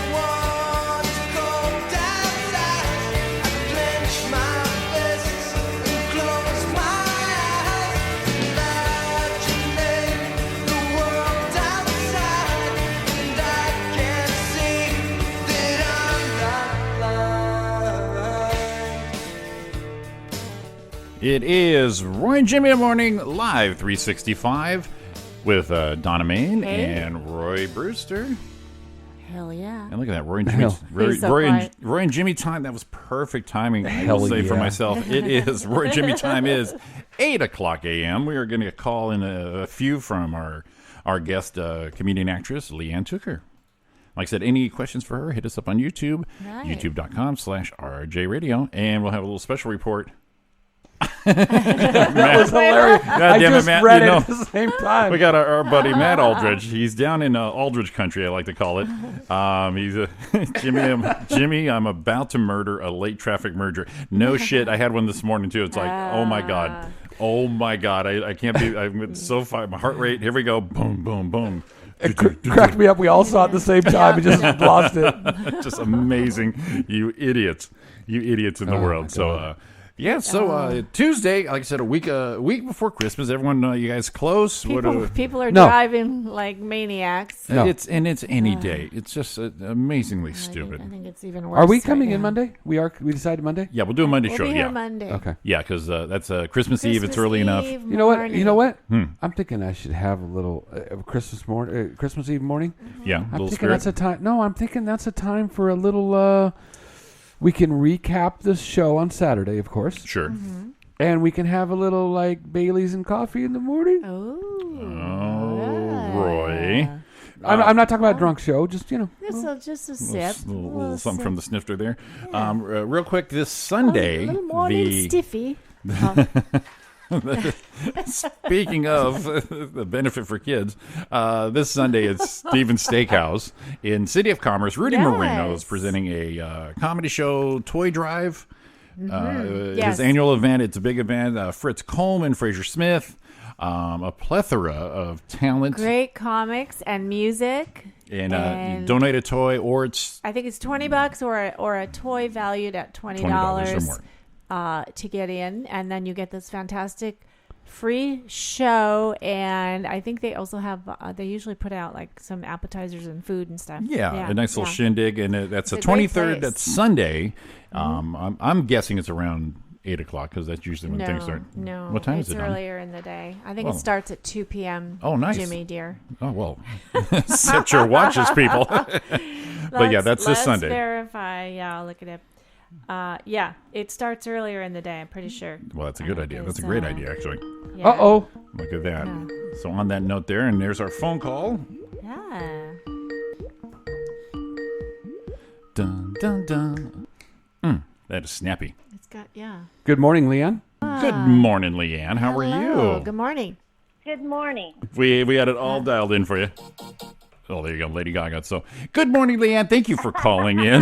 everyone goes outside, I clench my fists and close my eyes. Imagining the world outside, and I can see that I'm not blind. It is Roy and Jimmy in the morning, live 365 with Donna Main Hey. and Roy Brewster. Hell yeah. And look at that, Roy and Jimmy. He's so quiet. Roy and Jimmy time. That was perfect timing. I Hell will say for yeah. myself, it is Roy and Jimmy time is 8:00 a.m. We are going to call in a few from our guest comedian actress LeeAnn Tooker. Like I said, any questions for her? Hit us up on YouTube, Right. youtube.com/RJ Radio, and we'll have a little special report. That was hilarious. I damn it, just Matt, read you it know. at the same time. We got our buddy Matt Aldridge. He's down in Aldridge country, I like to call it. He's Jimmy. I'm about to murder a late traffic merger. No shit. I had one this morning too. It's like, oh my god, I can't be. I'm so far. My heart rate. Here we go. Boom, boom, boom. It cracked me up. We all saw it at the same time and just lost it. Just amazing. You idiots in the world. So Yeah, so Tuesday, like I said, a week before Christmas. Everyone, you guys close? People are No. driving like maniacs. No. It's any day. It's just amazingly stupid. I think it's even worse. Are we right coming in now. Monday? We decided Monday. Yeah, we'll do a Monday We'll show. be here Yeah, Monday. Okay. yeah, because that's Christmas Eve. It's Christmas early enough. Eve You know what? morning. You know what? Hmm. I'm thinking I should have a little Christmas Eve morning. Yeah, a I'm little thinking spirit. that's a time. No, I'm thinking that's a time for a little. We can recap the show on Saturday, of course, Sure. Mm-hmm. and we can have a little like Bailey's and coffee in the morning. Oh, Roy. I'm not talking about drunk show. Just Just a sip. Little something from the snifter there. Real quick, this Sunday, A little morning stiffy. speaking of the benefit for kids, this Sunday it's Stevens Steakhouse in City of Commerce. Rudy Moreno is presenting a comedy show, Toy Drive. His annual event. It's a big event. Fritz Coleman, Fraser Smith, a plethora of talent. Great comics and music. And you donate a toy, or it's I think it's $20 or a toy valued at $20 or more. To get in, and then you get this fantastic free show. And I think they also have they usually put out like some appetizers and food and stuff. Yeah, a nice little shindig, and that's the It's a great 23rd. place. That's Sunday. I'm guessing it's around 8 o'clock because that's usually when things start. No, What time it's is it? Donna? earlier in the day. I think Oh. it starts at 2 p.m. Oh, nice. Jimmy dear. Oh well, set your watches, people. But yeah, that's this let's Sunday. Verify. Yeah, I'll look it up. Yeah, it starts earlier in the day. I'm pretty sure. Well, that's a good idea. That's a great idea, actually. Yeah. Uh-oh. Look at that. Yeah. So on that note there, and there's our phone call. Yeah. Dun, dun, dun. That is snappy. It's got Good morning, LeeAnn. Good morning, LeeAnn. How are Hello. you? Good morning. Good morning. We had it all dialed in for you. Oh, there you go, Lady Gaga. So, good morning, LeeAnn. Thank you for calling in.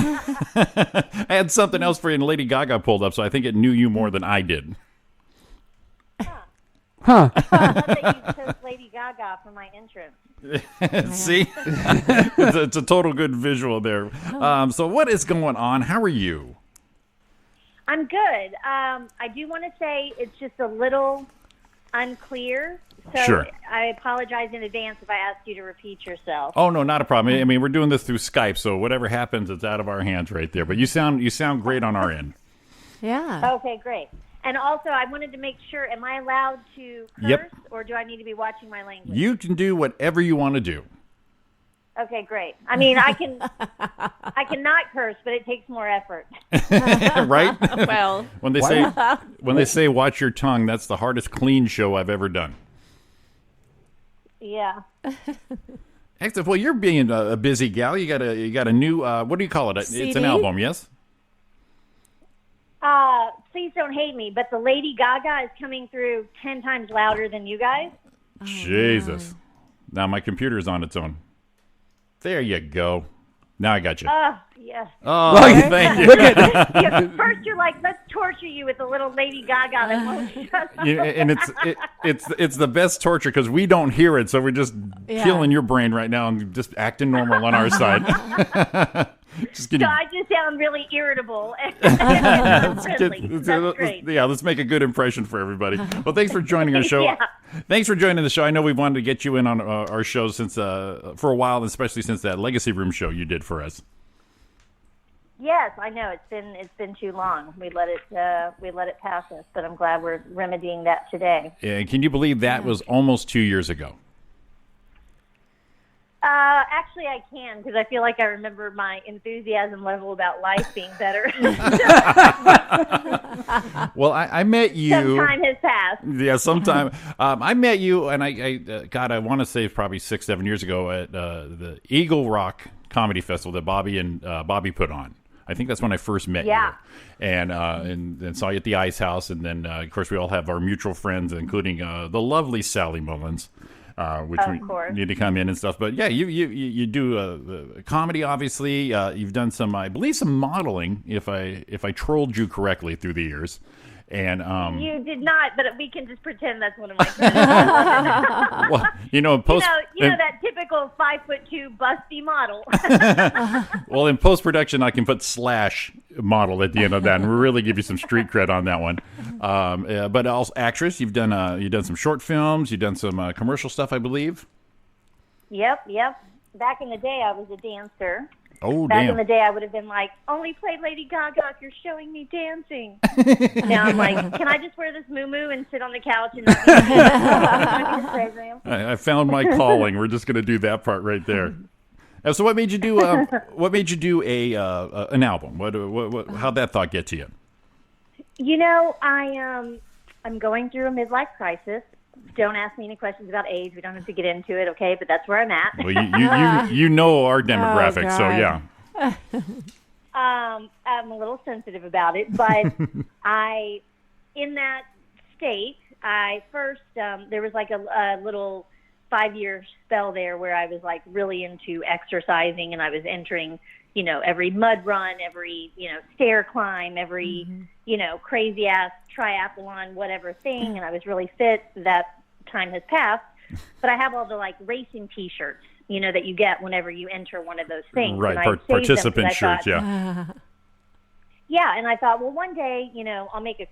I had something else for you, and Lady Gaga pulled up, so I think it knew you more than I did. Huh? I thought that you chose Lady Gaga for my entrance. See? it's a total good visual there. So, what is going on? How are you? I'm good. I do want to say it's just a little unclear. So Sure. I apologize in advance if I ask you to repeat yourself. Oh no, not a problem. I mean, we're doing this through Skype, so whatever happens, it's out of our hands right there. But you sound great on our end. Yeah. Okay, great. And also, I wanted to make sure, am I allowed to curse, Yep. or do I need to be watching my language? You can do whatever you want to do. Okay, great. I mean, I can not curse, but it takes more effort. Right? Well, when they say watch your tongue, that's the hardest clean show I've ever done. Yeah. Excellent. Well, you're being a busy gal. You got a new what do you call it? It's CD? an album, yes? Please don't hate me, but the Lady Gaga is coming through 10 times louder than you guys. Jesus. Now my computer's on its own. There you go. Now I got you. Yes. Oh, thank you. Yeah, first you're like, let's torture you with a little Lady Gaga that won't shut up. And it's the best torture because we don't hear it, so we're just killing your brain right now and just acting normal on our side. Just So getting. I just sound really irritable. and friendly. That's great. Yeah, let's make a good impression for everybody. Well, thanks for joining our show. Yeah. Thanks for joining the show. I know we've wanted to get you in on our show since for a while, especially since that Legacy Room show you did for us. Yes, I know it's been too long. We let it pass us, but I'm glad we're remedying that today. Can you believe that was almost 2 years ago? Actually, I can, because I feel like I remember my enthusiasm level about life being better. Well, I met you. Some time has passed. Yeah, sometime. I met you, and I want to say it's probably 6-7 years ago at the Eagle Rock Comedy Festival that Bobby and Bobby put on. I think that's when I first met you. And saw you at the Ice House, and then of course we all have our mutual friends, including the lovely Sally Mullins. Which Of we course. need to come in and stuff, but yeah, you do comedy. Obviously, you've done some, I believe, some modeling. If I trolled you correctly through the years, and You did not, but we can just pretend that's one of my friends. well, you know, you know that typical 5'2" busty model. well, in post production, I can put slash model at the end of that, and really give you some street cred on that one. But also actress, you've done some short films, you've done some commercial stuff, I believe. Yep. Back in the day, I was a dancer. Oh, Back damn. in the day, I would have been like, only play Lady Gaga if you're showing me dancing. Now I'm like, can I just wear this muumuu and sit on the couch and not be in the program? I found my calling. We're just going to do that part right there. So, what made you do? What made you do an album? How'd that thought get to you? You know, I'm going through a midlife crisis. Don't ask me any questions about age. We don't have to get into it, okay? But that's where I'm at. Well, you know our demographic, so yeah. I'm a little sensitive about it, but in that state, I first there was like a little 5-year spell there where I was like really into exercising, and I was entering, every mud run, every stair climb, every crazy ass triathlon, whatever thing, and I was really fit. That time has passed, but I have all the like racing T-shirts, that you get whenever you enter one of those things. Right, and I saved participant them 'cause I shirts, thought, yeah. Yeah, and I thought, well, one day,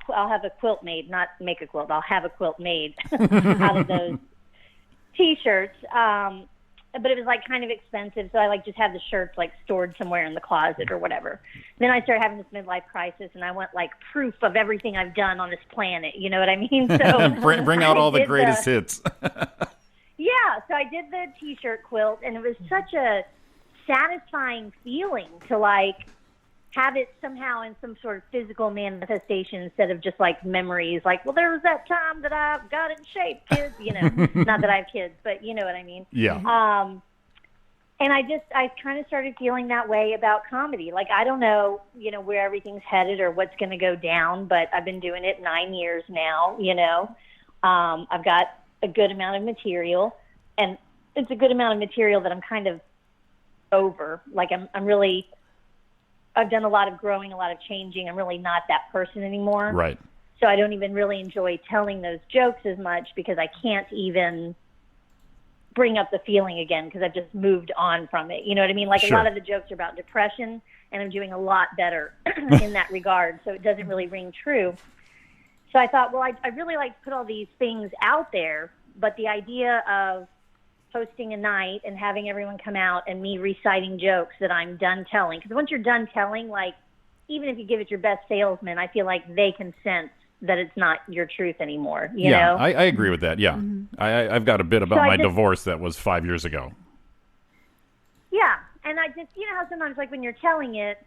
I'll have a quilt made, not make a quilt. I'll have a quilt made out of those T-shirts. But it was like kind of expensive, so I like just had the shirts like stored somewhere in the closet or whatever. Then I started having this midlife crisis, and I want like proof of everything I've done on this planet. You know what I mean? So bring out all the greatest hits. Yeah, so I did the T-shirt quilt, and it was such a satisfying feeling to like have it somehow in some sort of physical manifestation instead of just like memories. Like, well, there was that time that I got in shape, kids. Not that I have kids, but you know what I mean. Yeah. And I kind of started feeling that way about comedy. Like, I don't know, where everything's headed or what's going to go down, but I've been doing it 9 years now. I've got a good amount of material, and it's a good amount of material that I'm kind of over. Like, I've done a lot of growing, a lot of changing. I'm really not that person anymore. Right. So I don't even really enjoy telling those jokes as much because I can't even bring up the feeling again because I've just moved on from it. You know what I mean? Like, Sure. A lot of the jokes are about depression, and I'm doing a lot better in that regard. So it doesn't really ring true. So I thought, well, I really like to put all these things out there, but the idea of hosting a night and having everyone come out and me reciting jokes that I'm done telling. Because once you're done telling, like, even if you give it your best salesman, I feel like they can sense that it's not your truth anymore. You know? I agree with that. Yeah. Mm-hmm. I've got a bit about my divorce that was 5 years ago. Yeah. And I just, how sometimes like when you're telling it,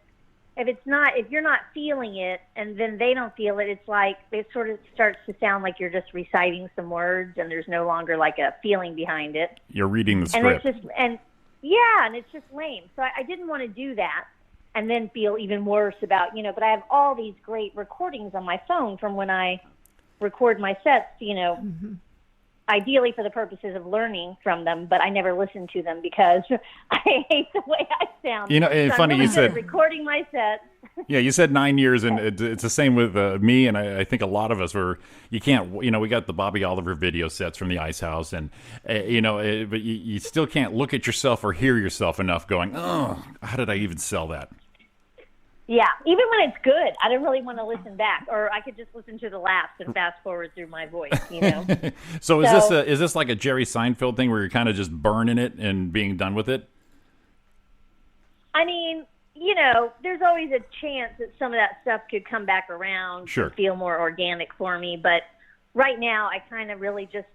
if you're not feeling it and then they don't feel it, it's like it sort of starts to sound like you're just reciting some words and there's no longer like a feeling behind it. You're reading the And script. and it's just lame. So I didn't want to do that and then feel even worse about, but I have all these great recordings on my phone from when I record my sets, ideally for the purposes of learning from them, but I never listen to them because I hate the way I sound. It's so funny I'm really you good said at recording my sets. Yeah, you said 9 years, and it's the same with me, and I think a lot of us were. You can't, we got the Bobby Oliver video sets from the Ice House, and but you still can't look at yourself or hear yourself enough going, oh, how did I even sell that? Yeah, even when it's good, I don't really want to listen back, or I could just listen to the laughs and fast forward through my voice, So is this like a Jerry Seinfeld thing where you're kind of just burning it and being done with it? I mean, there's always a chance that some of that stuff could come back around Sure. and feel more organic for me, but right now I kind of really just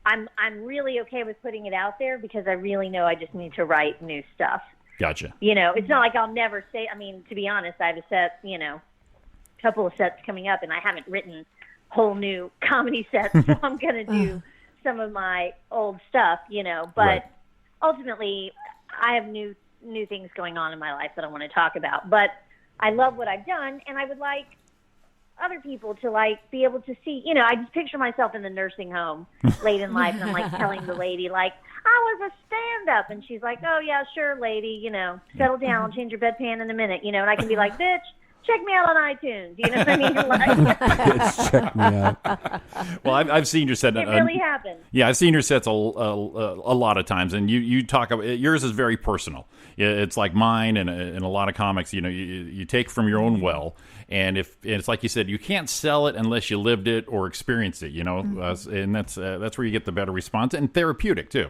I'm really okay with putting it out there because I really know I just need to write new stuff. Gotcha. It's not like I'll never say, to be honest, I have a set, couple of sets coming up and I haven't written whole new comedy sets, so I'm going to do some of my old stuff, but Right. ultimately I have new things going on in my life that I want to talk about, but I love what I've done and I would like other people to like be able to see, I just picture myself in the nursing home late in life and I'm like telling the lady like, I was a stand-up, and she's like, oh yeah, sure lady, settle down, I'll change your bedpan in a minute, and I can be like, bitch, check me out on iTunes. You know what I mean? Like, Check me out. Well, I've seen your set. it really happened. Yeah, I've seen your sets a lot of times, and you talk about yours is very personal. It's like mine and a lot of comics. You know, you take from your own well, and it's like you said, you can't sell it unless you lived it or experienced it. You know, and that's where you get the better response and therapeutic too.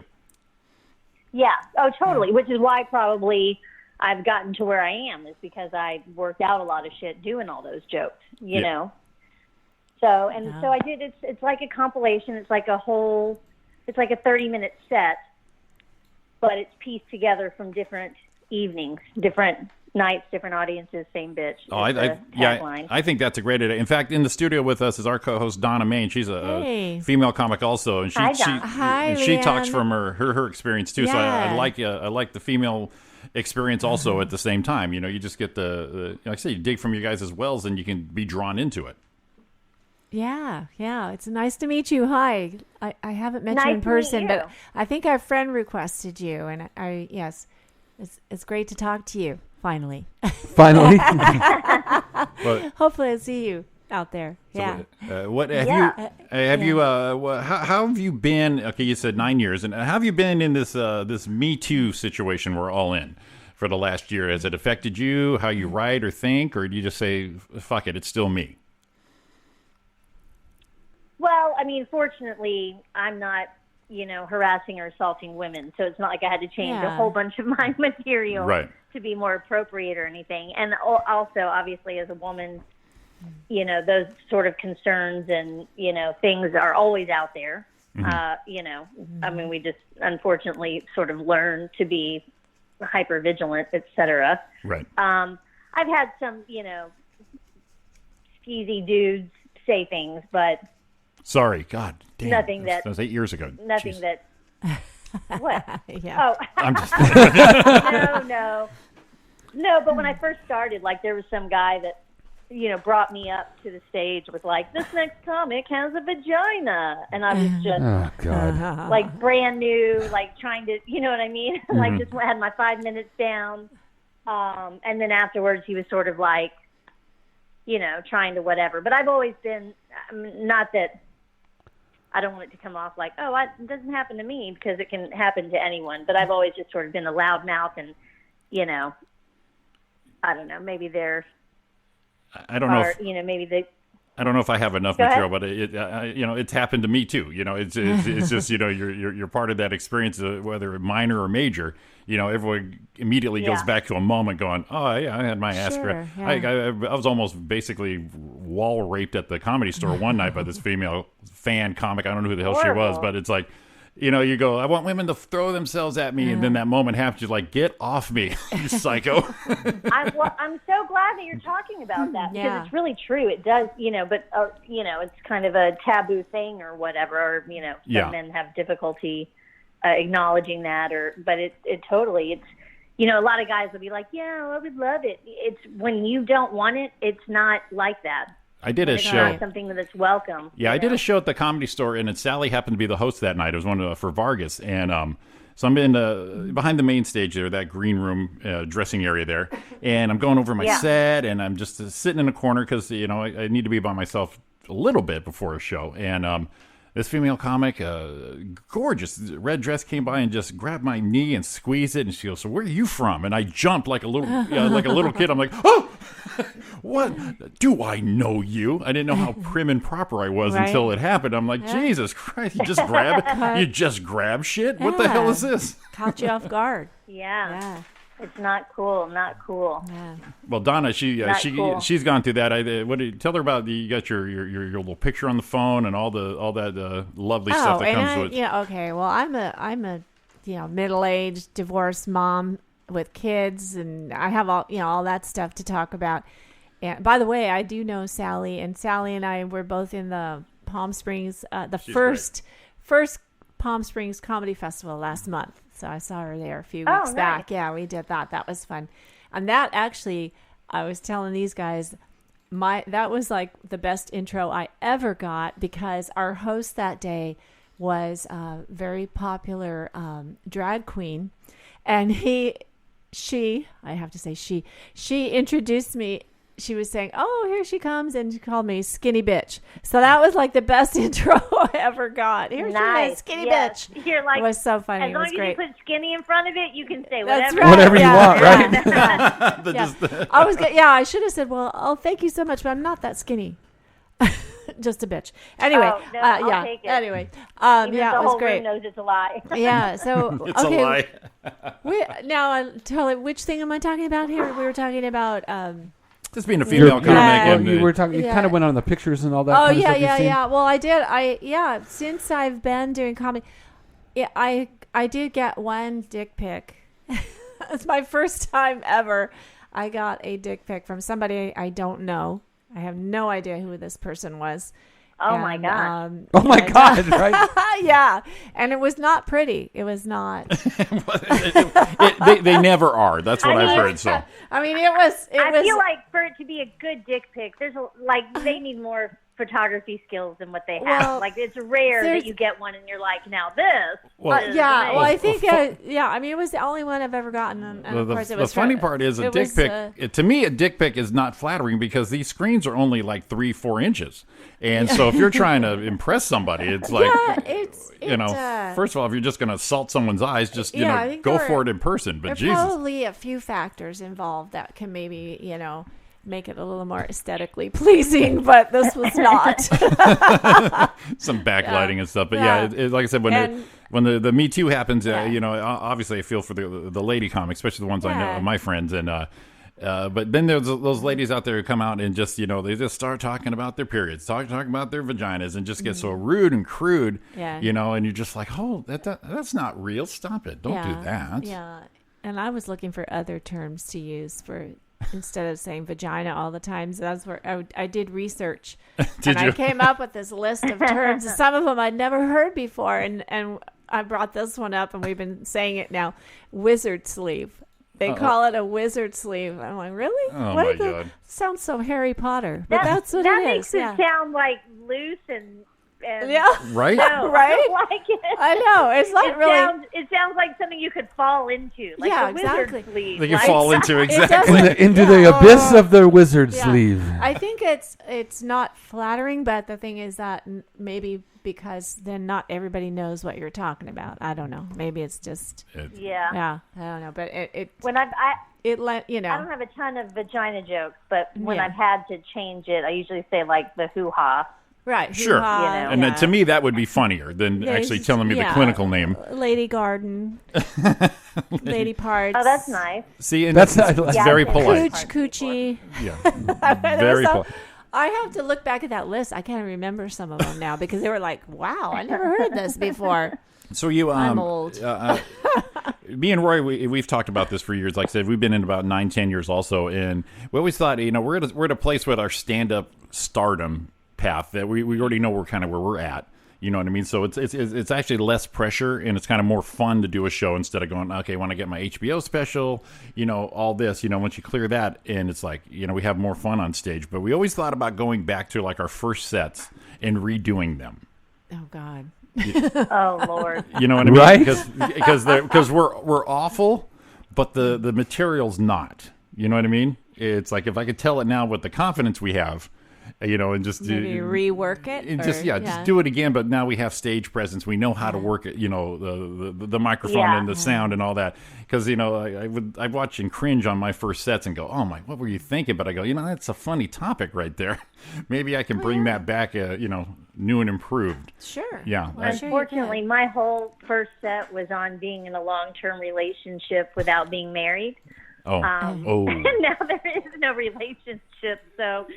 Yeah. Oh, totally. Which is why probably I've gotten to where I am, is because I worked out a lot of shit doing all those jokes. You know. So I did. It's like a compilation. It's like a 30-minute set, but it's pieced together from different evenings, different nights, different audiences, same bitch. Oh, I think that's a great idea. In fact, in the studio with us is our co-host Donna Main. She's a female comic also, and Hi, she talks LeeAnn. from her experience too. So I like the female experience also at the same time. You know, you just get the like I say, you dig from your guys' wells, and you can be drawn into it. Yeah. It's nice to meet you. Hi. I haven't met you Nice in to meet person, you. but I think our friend requested you, and yes, it's great to talk to you. Finally. Finally. But, Hopefully, I'll see you out there. Yeah. What have you? How have you been? Okay, you said 9 years, and how have you been in this Me Too situation we're all in for the last year? Has it affected you, how you write or think, or do you just say, "Fuck it, it's still me"? Well, I mean, fortunately, I'm not, harassing or assaulting women, so it's not like I had to change a whole bunch of my material to be more appropriate or anything. And also, obviously, as a woman, those sort of concerns and, things are always out there. I mean, we just unfortunately sort of learn to be hyper vigilant, et cetera. Right. I've had some, skeezy dudes say things, but sorry, God damn. Nothing that was 8 years ago. Nothing Jeez. that. What? Yeah. Oh. I'm just. No. But when I first started, like, there was some guy that, brought me up to the stage with like, this next comic has a vagina, and I was just Oh God. like brand new, like trying to, you know what I mean? Like, just had my 5 minutes down, and then afterwards he was sort of like, trying to whatever. But I've always been, not that I don't want it to come off like, it doesn't happen to me, because it can happen to anyone. But I've always just sort of been a loudmouth, and, I don't know, maybe I don't know. maybe they. I don't know if I have enough material, but it's happened to me too. It's just you're part of that experience, whether minor or major. Everyone immediately goes back to a moment, going, "Oh yeah, I had my ass grabbed." I was almost basically wall raped at the Comedy Store one night by this female fan comic. I don't know who the hell she was, but it's like, you go, "I want women to throw themselves at me," and then that moment happens. You're like, "Get off me, you psycho!" I'm so glad that you're talking about that, because it's really true. It does, but it's kind of a taboo thing or whatever. Or some men have difficulty acknowledging that, but it totally, it's, a lot of guys will be like, "Yeah, I would love it." It's when you don't want it, it's not like that. I did a show. Not something that's welcome. Yeah, I did a show at the Comedy Store, and Sally happened to be the host that night. It was one for Vargas, and so I'm in behind the main stage there, that green room dressing area there, and I'm going over my set, and I'm just sitting in a corner because I need to be by myself a little bit before a show, and this female comic, gorgeous red dress, came by and just grabbed my knee and squeezed it, and she goes, "So where are you from?" And I jumped like a little kid. I'm like, "Oh, what? Do I know you?" I didn't know how prim and proper I was until it happened. I'm like, Jesus Christ, you just grab shit? What the hell is this? Caught you off guard. Yeah. It's not cool. Not cool. Yeah. Well, Donna, she's gone through that. Tell her about you got your little picture on the phone and all that lovely stuff that comes with. Yeah. Okay. Well, I'm a middle-aged divorced mom with kids, and I have all that stuff to talk about. And by the way, I do know Sally, and Sally and I were both in the Palm Springs, first Palm Springs Comedy Festival last month. So I saw her there a few weeks back. Yeah, we did that. That was fun. And that actually, I was telling these guys, that was like the best intro I ever got, because our host that day was a very popular drag queen, and she introduced me she was saying, "Oh, here she comes," and she called me skinny bitch. So that was like the best intro I ever got. Here she is, skinny bitch. You're like, it was so funny. As it long was as great. you put skinny in front of it, you can say That's whatever. right. Whatever you want, right? I was I should have said, "Well, oh, thank you so much, but I'm not that skinny." Just a bitch. Anyway, Oh, no, I'll take it. Anyway, Even if yeah, the it was whole great. room knows it's a lie. Yeah, so It's okay. a lie. Now, totally. Which thing am I talking about here? We were talking about. Just being a female comic. Well, and, you were talking. You Yeah. kind of went on the pictures and all that. Oh kind of yeah, stuff you've seen. yeah. Well, I did. Since I've been doing comedy, I did get one dick pic. It's my first time ever. I got a dick pic from somebody I don't know. I have no idea who this person was. Oh, my God. Oh my God! Right? Yeah, and it was not pretty. It was not. they never are. That's what I've heard. So I mean, it was. I feel like for it to be a good dick pic, they need more photography skills than what they have. Well, like, it's rare that you get one and you're like, now this. Well, is yeah. amazing. Well, I think. I mean, it was the only one I've ever gotten, and of course, it was. The funny part is a dick pic. To me, a dick pic is not flattering because these screens are only like 3-4 inches, and so if you're trying to impress somebody, it's like, first of all, if you're just going to assault someone's eyes, just go for it in person. But there are Jesus, probably a few factors involved that can maybe make it a little more aesthetically pleasing, but this was not. some backlighting and stuff. But like I said, when the Me Too happens, obviously I feel for the lady comics, especially the ones I know, my friends, and but then there's those ladies out there who come out and just they just start talking about their periods, talking about their vaginas, and just get so rude and crude, and you're just like, oh, that's not real. Stop it! Don't do that. Yeah, and I was looking for other terms to use for. Instead of saying vagina all the time. So that's where I did research. I came up with this list of terms. Some of them I'd never heard before. And I brought this one up, and we've been saying it now. Wizard sleeve. They call it a wizard sleeve. I'm like, really? Oh, my God. Sounds so Harry Potter. But that's what it is. That makes it sound like loose and right? No, right? I don't like it. I know. It's not really. It sounds like something you could fall into. Like a exactly. wizard sleeve. They can fall into exactly. Into the abyss of the wizard sleeve. I think it's not flattering, but the thing is that maybe because then not everybody knows what you're talking about. I don't know. Maybe it's just I don't know. But I don't have a ton of vagina jokes, but when I've had to change it, I usually say like the hoo-ha. Right. Sure. And to me, that would be funnier than actually telling me the clinical name. Lady Garden. Lady Parts. Oh, that's nice. See, and that's very polite. Coochie. Yeah. Very polite. I have to look back at that list. I can't remember some of them now because they were like, wow, I never heard this before. So you, I'm old. Me and Roy, we've talked about this for years. Like I said, we've been in about 9-10 years also. And we always thought, we're at a place with our stand-up stardom path that we already know we're kind of where we're at. You know what I mean? So it's actually less pressure, and it's kind of more fun to do a show instead of going, okay, when I get my HBO special, all this, once you clear that, and it's like, we have more fun on stage. But we always thought about going back to like our first sets and redoing them. Oh God. Oh Lord. You know what I mean? Right? Because we're awful, but the material's not. You know what I mean? It's like if I could tell it now with the confidence we have, and just maybe rework it. And just do it again. But now we have stage presence. We know how to work it. The microphone and the sound and all that. Because I watch and cringe on my first sets and go, oh my, what were you thinking? But I go, that's a funny topic right there. Maybe I can bring that back, new and improved. Sure. Yeah. Unfortunately, my whole first set was on being in a long-term relationship without being married. And now there is no relationship, so.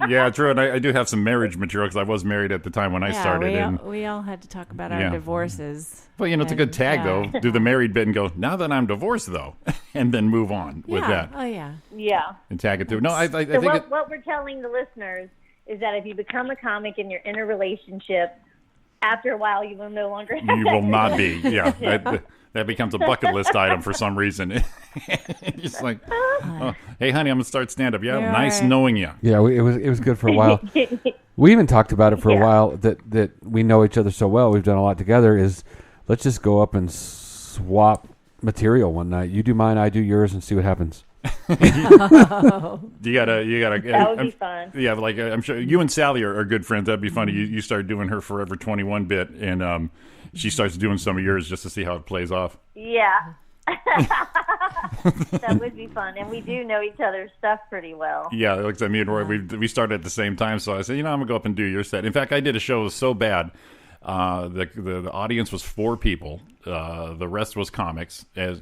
Yeah, true. And I do have some marriage material because I was married at the time when I started. We all had to talk about our divorces. Well, it's a good tag, though. Do the married bit and go, now that I'm divorced, though, and then move on with that. Oh, yeah. Yeah. And tag it through. No, I think what we're telling the listeners is that if you become a comic and you're in a relationship, after a while you will no longer have You will not be. Yeah. That becomes a bucket list item for some reason. Just like, hey, honey, I'm going to start stand-up. Yeah, nice knowing you. Yeah, it was good for a while. We even talked about it for a while, that we know each other so well. We've done a lot together, is let's just go up and swap material one night. You do mine, I do yours, and see what happens. You gotta. That would be fun. Yeah, like I'm sure you and Sally are good friends. That'd be funny. You start doing her Forever 21 bit, and she starts doing some of yours just to see how it plays off. Yeah. That would be fun, and we do know each other's stuff pretty well. Yeah, like me and Roy, we started at the same time, so I said, I'm gonna go up and do your set. In fact, I did a show that was so bad. The audience was 4 people. The rest was comics. As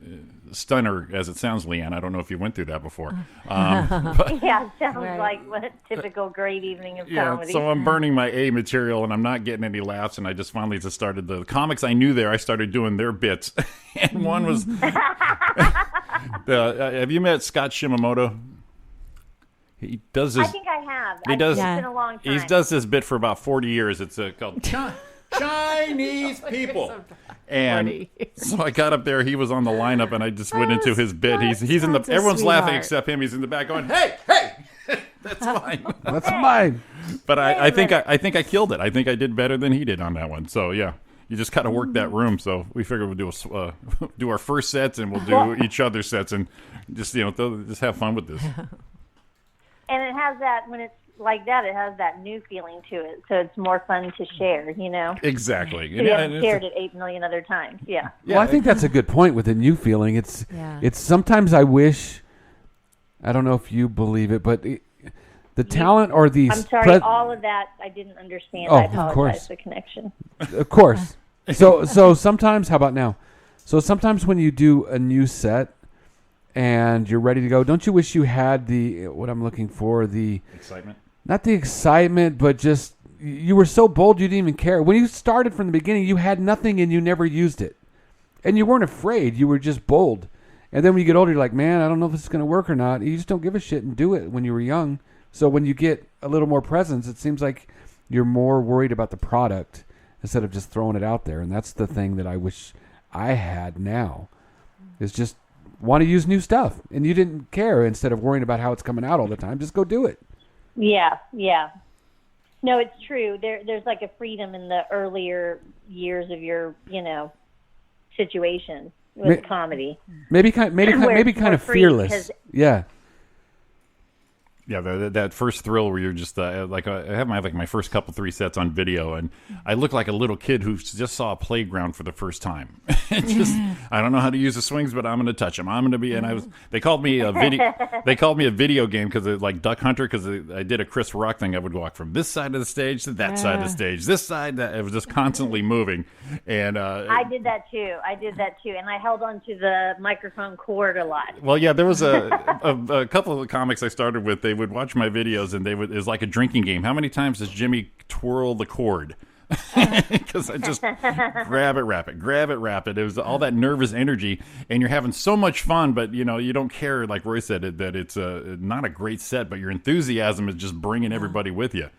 stunner as it sounds, LeeAnn, I don't know if you went through that before. But, Yeah, it sounds like what a typical great evening of comedy. so I'm burning my A material, and I'm not getting any laughs, and I just finally just started the comics I knew there. I started doing their bits, and one was. Have you met Scott Shimamoto? He does this. I think I have. He does. It's been a long time. He does this bit for about 40 years. It's called Chinese people. And so I got up there. He was on the lineup, and I just went into his bit. He's in the. Everyone's laughing except him. He's in the back going, "Hey, that's mine. That's mine." But I think I killed it. I think I did better than he did on that one. So yeah. You just got to work that room, so we figured we'll do our first sets, and we'll do each other's sets, and just just have fun with this. And it has that, when it's like that, it has that new feeling to it, so it's more fun to share, Exactly. So you haven't shared it 8 million other times. Yeah. Well, I think that's a good point with the new feeling. It's sometimes I wish, I don't know if you believe it, but the talent or the... I'm sorry, all of that I didn't understand. I apologize for the connection. Of course. So sometimes, how about now? So sometimes when you do a new set and you're ready to go, don't you wish you had what I'm looking for, the... Excitement? Not the excitement, but just, you were so bold you didn't even care. When you started from the beginning, you had nothing and you never used it. And you weren't afraid, you were just bold. And then when you get older, you're like, man, I don't know if this is going to work or not. You just don't give a shit and do it when you were young. So when you get a little more presence, it seems like you're more worried about the product instead of just throwing it out there. And that's the thing that I wish I had now, is just want to use new stuff. And you didn't care, instead of worrying about how it's coming out all the time. Just go do it. Yeah. No, it's true. There's like a freedom in the earlier years of your, situation with comedy. Maybe kind of fearless. Yeah. Yeah, that first thrill where you're just I have my first couple 3 sets on video, and I look like a little kid who just saw a playground for the first time. I don't know how to use the swings, but I'm going to touch them. I'm going to be, and they called me a video game because like Duck Hunter, because I did a Chris Rock thing. I would walk from this side of the stage to that side of the stage, this side, that. It was just constantly moving. And I did that too, and I held on to the microphone cord a lot. Well, yeah, there was a couple of comics I started with. They would watch my videos, and it was like a drinking game. How many times does Jimmy twirl the cord? Because I just grab it, wrap it. It was all that nervous energy, and you're having so much fun, but you don't care, like Roy said, that it's not a great set, but your enthusiasm is just bringing everybody with you.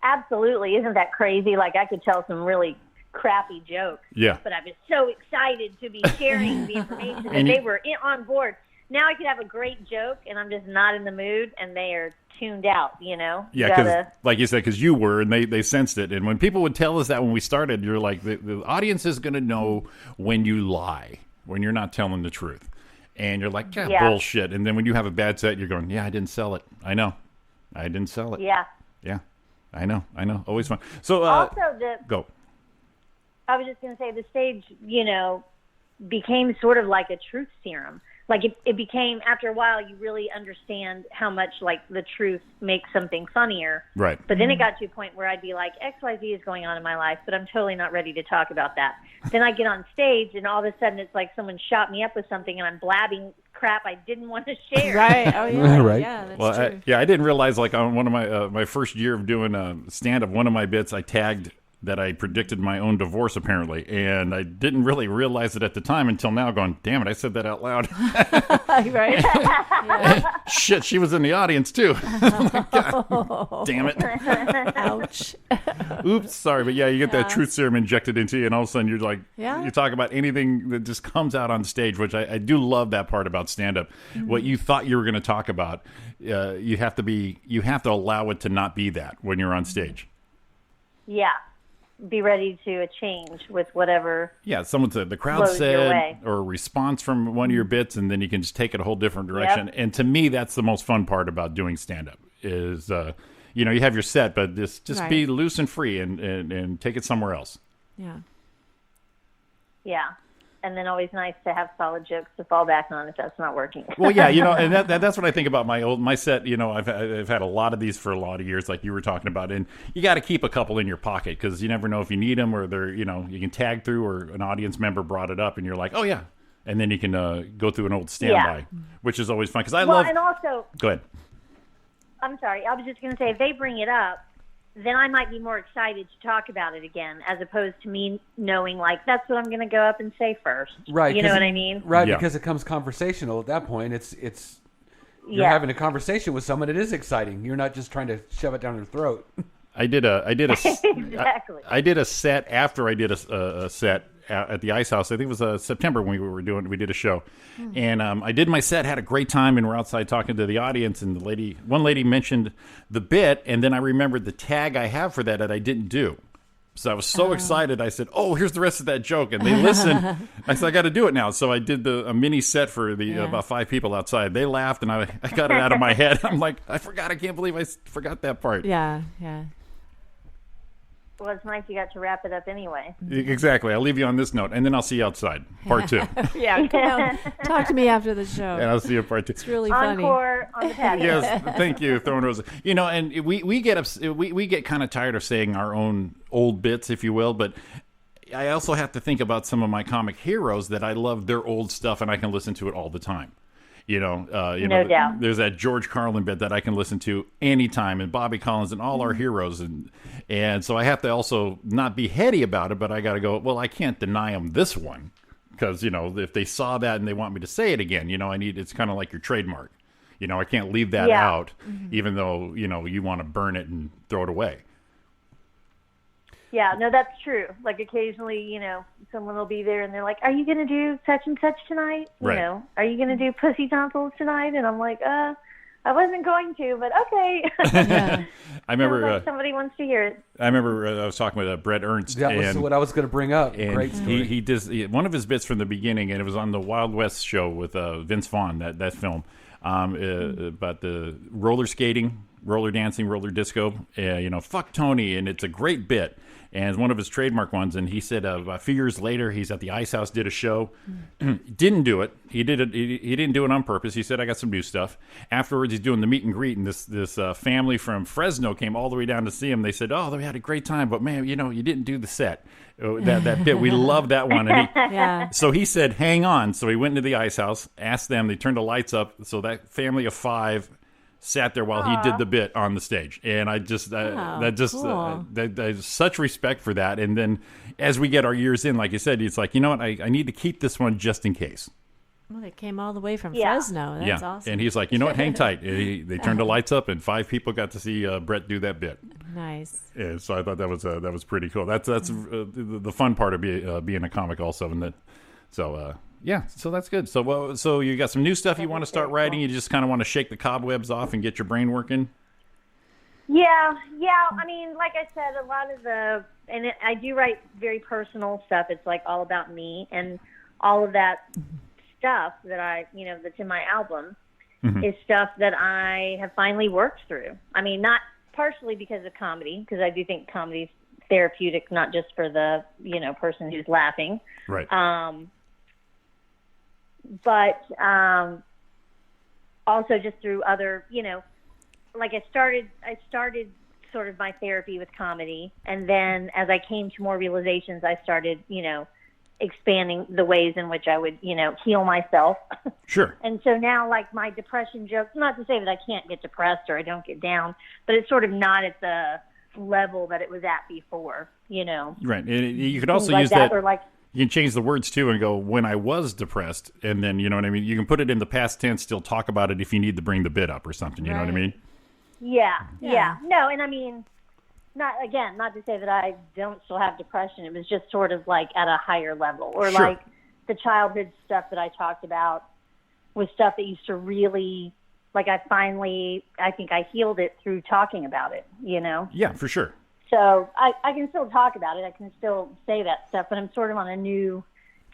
Absolutely. Isn't that crazy? Like, I could tell some really crappy jokes, but I was so excited to be sharing the information that they were on board. Now I could have a great joke, and I'm just not in the mood, and they are tuned out, Yeah, because like you said, because you were, and they sensed it. And when people would tell us that when we started, you're like, the audience is going to know when you lie, when you're not telling the truth. And you're like, bullshit. And then when you have a bad set, you're going, I didn't sell it. I know. I didn't sell it. Yeah. Yeah. I know. Always fun. So, also, go. I was just going to say, the stage, became sort of like a truth serum. Like it became, after a while, you really understand how much like the truth makes something funnier. Right. But then it got to a point where I'd be like, XYZ is going on in my life, but I'm totally not ready to talk about that. Then I get on stage, and all of a sudden it's like someone shot me up with something, and I'm blabbing crap I didn't want to share. Right. Oh yeah. Right. Yeah, that's true. I didn't realize, like, on one of my first year of doing stand-up, one of my bits I tagged that I predicted my own divorce, apparently, and I didn't really realize it at the time until now, going, damn it, I said that out loud. Right. Shit, she was in the audience too. Damn it. Ouch. Oops, sorry, but yeah, you get that truth serum injected into you, and all of a sudden you're like, you talk about anything that just comes out on stage, which I do love that part about stand-up. What you thought you were going to talk about, you have to allow it to not be that when you're on stage. Yeah. be ready to change with whatever. Yeah, someone said the crowd blows your said, way. or a response from one of your bits, and then you can just take it a whole different direction. And to me, that's the most fun part about doing stand-up is, you know, you have your set, but just be loose and free and take it somewhere else. Yeah. Yeah. And then always nice to have solid jokes to fall back on if that's not working. Well, yeah, you know, and that's what I think about my set. You know, I've had a lot of these for a lot of years, like you were talking about, and you got to keep a couple in your pocket because you never know if you need them or they're, you know, you can tag through or an audience member brought it up and you're like, oh yeah, and then you can go through an old standby, which is always fun because I love. And also, go ahead. I'm sorry, I was just going to say if they bring it up, then I might be more excited to talk about it again, as opposed to me knowing, like, that's what I'm going to go up and say first. Right. You know what I mean? Right, because it comes conversational at that point. You're having a conversation with someone. It is exciting. You're not just trying to shove it down their throat. I did a exactly. I did a set after I did a set at the Ice House. I think it was September when we did a show, and I did my set, had a great time, and we're outside talking to the audience. And one lady mentioned the bit, and then I remembered the tag I have for that I didn't do. So I was so excited. I said, "Oh, here's the rest of that joke," and they listened. I said, "I got to do it now." So I did a mini set for the about 5 people outside. They laughed, and I got it out of my head. I'm like, I forgot. I can't believe I forgot that part. Yeah, yeah. Well, it's nice you got to wrap it up anyway. Exactly. I'll leave you on this note, and then I'll see you outside. Part 2. Yeah, come on. Talk to me after the show. And I'll see you part 2. It's really funny. Encore on the patio. Yes, thank you, Throwing Roses. You know, and we get kind of tired of saying our own old bits, if you will, but I also have to think about some of my comic heroes that I love their old stuff, and I can listen to it all the time. You know, no doubt. There's that George Carlin bit that I can listen to anytime, and Bobby Collins and all our heroes, and so I have to also not be heady about it, but I got to go. Well, I can't deny them this one because you know if they saw that and they want me to say it again, you know, it's kind of like your trademark. You know, I can't leave that out, even though you know you want to burn it and throw it away. Yeah, no, that's true. Like occasionally, you know, someone will be there and they're like, "Are you going to do such and such tonight? You know, are you going to do pussy tonsils tonight?" And I'm like, I wasn't going to, but okay. I remember like somebody wants to hear it. I remember I was talking with Brett Ernst. That was what I was going to bring up. And great story. He did one of his bits from the beginning, and it was on the Wild West show with Vince Vaughn. That film about the roller skating, roller dancing, roller disco. You know, fuck Tony, and it's a great bit. And it's one of his trademark ones. And he said a few years later, he's at the Ice House, did a show, didn't do it. He did it. He didn't do it on purpose. He said, "I got some new stuff." Afterwards, he's doing the meet and greet, and this family from Fresno came all the way down to see him. They said, "Oh, we had a great time, but man, you know, you didn't do the set. That bit, we love that one." And so he said, "Hang on." So he went into the Ice House, asked them. They turned the lights up. So that family of 5 sat there while he did the bit on the stage, and I just there's such respect for that. And then as we get our years in, like you said, it's like, you know what, I need to keep this one just in case. Well, they came all the way from Fresno. That's awesome. And he's like, you know what, hang tight. They turned the lights up, and 5 people got to see Brett do that bit. Nice. Yeah, so I thought that was pretty cool. That's the fun part of being a comic also, and that yeah, so that's good. So you got some new stuff you want to start writing. You just kind of want to shake the cobwebs off and get your brain working. Yeah. I mean, like I said, a lot of I do write very personal stuff. It's like all about me, and all of that stuff that that's in my album is stuff that I have finally worked through. I mean, not partially because of comedy, because I do think comedy's therapeutic, not just for the person who's laughing. Right. But also just through other, like I started sort of my therapy with comedy, and then as I came to more realizations, I started, expanding the ways in which I would, heal myself. Sure. And so now, like, my depression jokes, not to say that I can't get depressed or I don't get down, but it's sort of not at the level that it was at before, Right. And you could also like use that. Or like, you can change the words too and go, when I was depressed, and then, you know what I mean? You can put it in the past tense, still talk about it if you need to bring the bit up or something, you know what I mean? Yeah. No, and I mean, not to say that I don't still have depression. It was just sort of like at a higher level, or Sure. like the childhood stuff that I talked about was stuff that used to really, like, I think I healed it through talking about it, Yeah, for sure. So I can still talk about it. I can still say that stuff, but I'm sort of on a new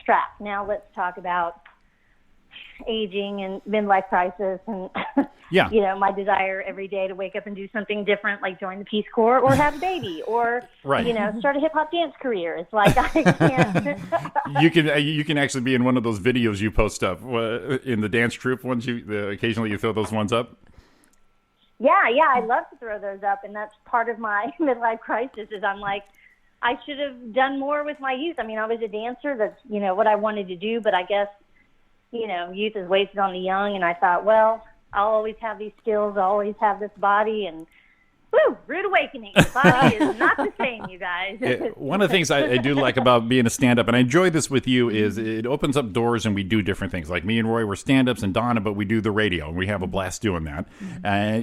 track. Now let's talk about aging and midlife crisis and, Yeah. you know, my desire every day to wake up and do something different, like join the Peace Corps or have a baby or, Right. you know, start a hip-hop dance career. It's like I can't. You can actually be in one of those videos you post up in the dance troupe ones. Occasionally you throw those ones up. Yeah, I love to throw those up, and that's part of my midlife crisis is I'm like, I should have done more with my youth. I mean, I was a dancer. That's, you know, what I wanted to do, but I guess, you know, youth is wasted on the young, and I thought, well, I'll always have these skills. I'll always have this body, and woo, rude awakening. The body is not the same, you guys. One of the things I do like about being a stand-up, and I enjoy this with you, is it opens up doors and we do different things. Like me and Roy were stand-ups and Donna, but we do the radio, and we have a blast doing that.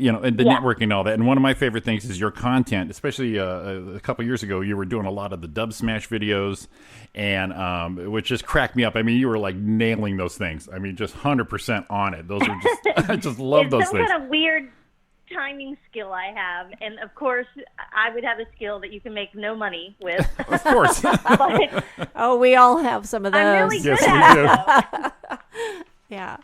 You know, and the networking and all that. And one of my favorite things is your content, especially a couple years ago, you were doing a lot of the Dub Smash videos, and which just cracked me up. I mean, you were like nailing those things. I mean, just 100% on it. Those are just, I just love those some things. kind of weird timing skill I have, and of course I would have a skill that you can make no money with. Of course. But Oh, we all have some of those. I'm really good Yes, at we it, though. Yeah,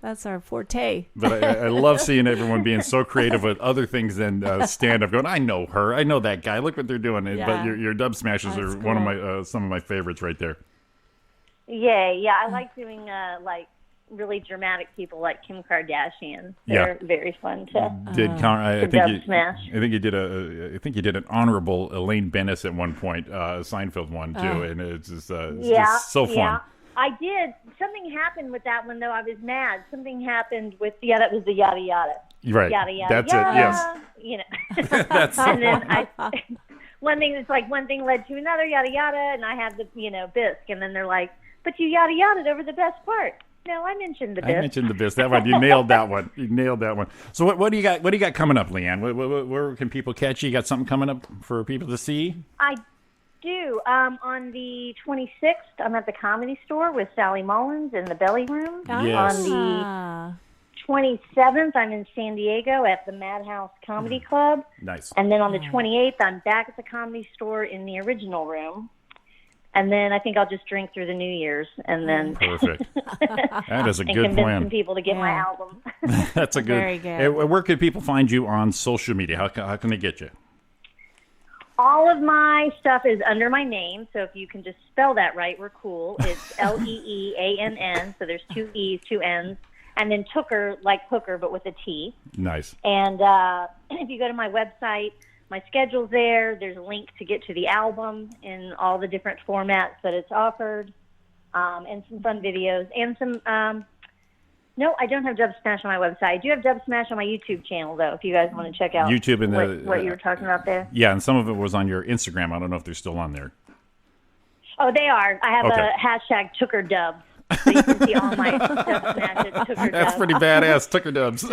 that's our forte. But I love seeing everyone being so creative with other things than stand-up. Going, I know her, I know that guy. Look what they're doing. Yeah. But your Dub Smashes That's are one of cool. my some of my favorites right there. Yeah, I like doing like really dramatic people like Kim Kardashian. Yeah. They're very fun to I Dub think Smash. I think you did an honorable Elaine Bennis at one point, Seinfeld one too, and it's just so fun. Yeah. I did. Something happened with that one, though. I was mad. Something happened with, that was the yada yada. Right. Yada yada. That's yada, it. Yes. You know. That's and then one thing led to another, yada yada, and I had the, bisque, and then they're like, but you yada yada over the best part. No, I mentioned the bisque. I mentioned the bisque. That one, you nailed that one. You nailed that one. So what do you got? What do you got coming up, LeeAnn? Where can people catch you? You got something coming up for people to see? I do. On the 26th, I'm at the Comedy Store with Sally Mullins in the Belly Room. Yes. On the 27th, I'm in San Diego at the Madhouse Comedy Club. Nice. And then on the 28th, I'm back at the Comedy Store in the Original Room. And then I think I'll just drink through the New Year's, and then Perfect. That is a and good convince plan. some people to get my album. That's a good. Very good. Hey, where can people find you on social media? How can they get you? All of my stuff is under my name, so if you can just spell that right, we're cool. It's LeeAnn, so there's 2 E's, 2 N's, and then Tooker, like hooker, but with a T. Nice. And if you go to my website, my schedule's there. There's a link to get to the album in all the different formats that it's offered, and some fun videos, and some... no, I don't have Dub Smash on my website. I do have Dub Smash on my YouTube channel, though, if you guys want to check out YouTube and what you were talking about there. Yeah, and some of it was on your Instagram. I don't know if they're still on there. Oh, they are. I have Okay. a hashtag Tooker Dub. So you can see all my Dub Smash at Tooker Dub. That's pretty badass, Tooker Dubs.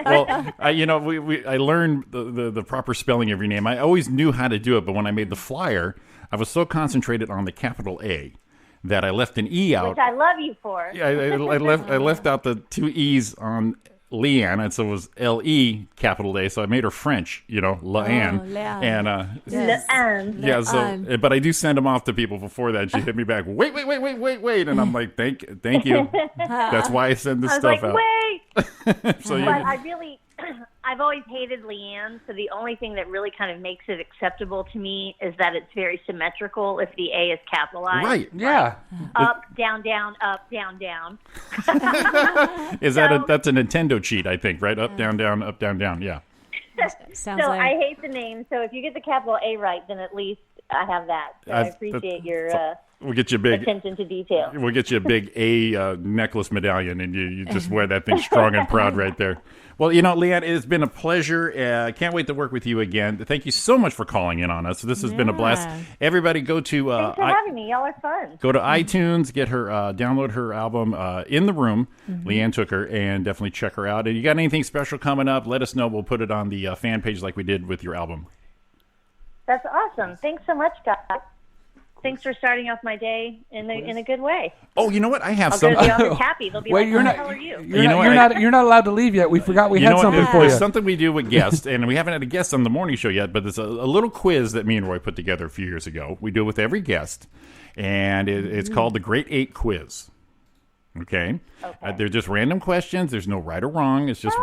Well, I learned the proper spelling of your name. I always knew how to do it, but when I made the flyer, I was so concentrated on the capital A that I left an E out. Which I love you for. Yeah, I left out the 2 E's on LeeAnn, and so it was L-E capital A. So I made her French, LeeAnn. LeeAnn. And Yes. And yeah, so but I do send them off to people before that. And she hit me back. Wait, and I'm like, thank you. That's why I send this I was stuff like, out. wait. So But I've always hated LeeAnn, so the only thing that really kind of makes it acceptable to me is that it's very symmetrical if the A is capitalized. Right. Yeah. Up, down, down, up, down, down. Is that's a Nintendo cheat? I think right. Up, down, down. Yeah. Sounds So like I hate the name, so if you get the capital A right, then at least I have that. So I appreciate your We'll get you a big. attention to detail. We'll get you a big A necklace medallion, and you just wear that thing strong and proud right there. Well, LeeAnn, it's been a pleasure. Can't wait to work with you again. Thank you so much for calling in on us. This has been a blast. Everybody, go to Thanks for having me. Y'all are fun. go to iTunes, get her, download her album In the Room, LeeAnn Tooker, and definitely check her out. And you got anything special coming up? Let us know. We'll put it on the fan page like we did with your album. That's awesome. Thanks so much, guys. thanks for starting off my day in a good way. Oh, you know what? I have I'll some. go to the office happy. They'll be Wait, like, you're "Who not- the hell are you?" You're not allowed to leave yet. We forgot we had something for you. There's something we do with guests, and we haven't had a guest on the morning show yet, but it's a little quiz that me and Roy put together a few years ago. We do it with every guest, and it's called the Great 8 Quiz. Okay? They're just random questions. There's no right or wrong. It's just...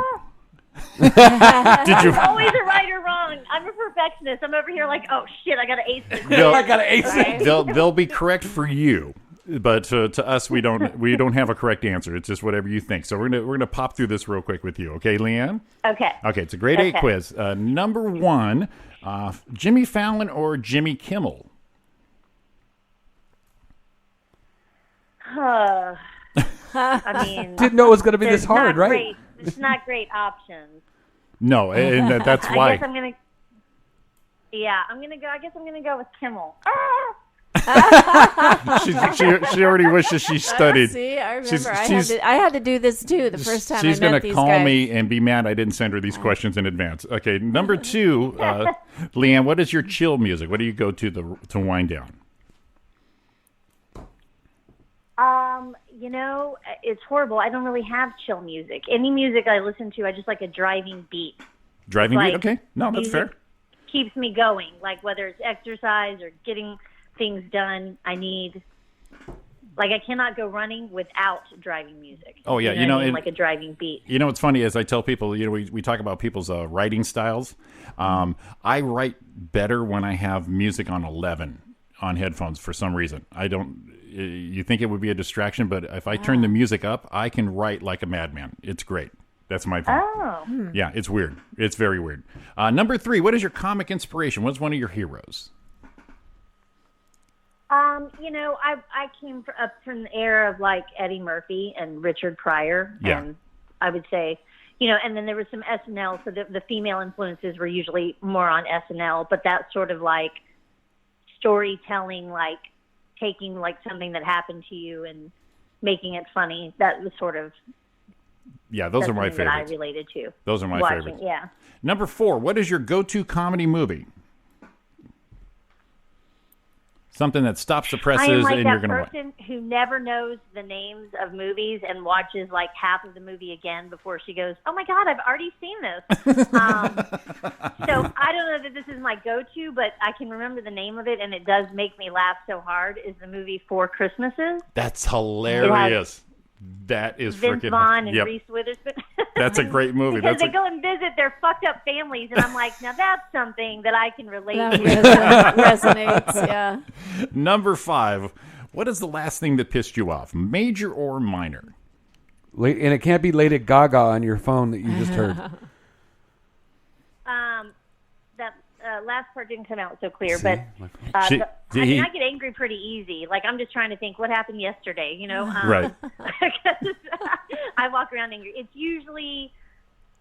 Did you always a right or wrong? I'm a perfectionist. I'm over here like, oh shit, I got to ace this. I got to ace it. They'll be correct for you, but to us, we don't have a correct answer. It's just whatever you think. So we're gonna pop through this real quick with you, okay, LeeAnn? Okay. Okay, it's a grade 8 quiz. Number 1, Jimmy Fallon or Jimmy Kimmel? I mean, Didn't know it was going to be this there's hard, not right? great- It's not great options. No, and that's why. I guess I'm gonna. Yeah, I'm gonna go. I guess I'm gonna go with Kimmel. she already wishes she studied. See, I remember. I had to do this too the first time I met these guys. She's going to call me and be mad I didn't send her these questions in advance. Okay, number 2, LeeAnn, what is your chill music? What do you go to wind down? It's horrible. I don't really have chill music. Any music I listen to, I just like a driving beat. Driving beat? Like, Okay. No, that's fair. Keeps me going. Like whether it's exercise or getting things done, I cannot go running without driving music. Oh, yeah. You know what I mean? Like a driving beat. You know what's funny is I tell people, we talk about people's writing styles. I write better when I have music on 11 on headphones for some reason. I don't... You think it would be a distraction, but if I turn the music up, I can write like a madman. It's great. That's my thing. Oh. Yeah, it's weird. It's very weird. Number 3, what is your comic inspiration? What's one of your heroes? I came up from the era of like Eddie Murphy and Richard Pryor. Yeah. And I would say, and then there was some SNL, so the female influences were usually more on SNL, but that sort of like storytelling, like taking like something that happened to you and making it funny. That was sort of those are my favorites. That I related to. Those are my favorites. Yeah. Number 4, what is your go-to comedy movie? Something that stops the presses I am like and that you're going to watch. person who never knows the names of movies and watches like half of the movie again before she goes, "Oh my God, I've already seen this." So I don't know that this is my go-to, but I can remember the name of it, and it does make me laugh so hard. Is the movie Four Christmases? That's hilarious. That is Vince freaking Vaughn and Reese Witherspoon. That's a great movie. Because they go and visit their fucked up families, and I'm like, now that's something that I can relate to. Resonates, yeah. Number 5, what is the last thing that pissed you off, major or minor? And it can't be Lady Gaga on your phone that you just heard. That last part didn't come out so clear, See? but I he- get angry pretty easy. Like I'm just trying to think what happened yesterday, Right. I walk around angry. It's usually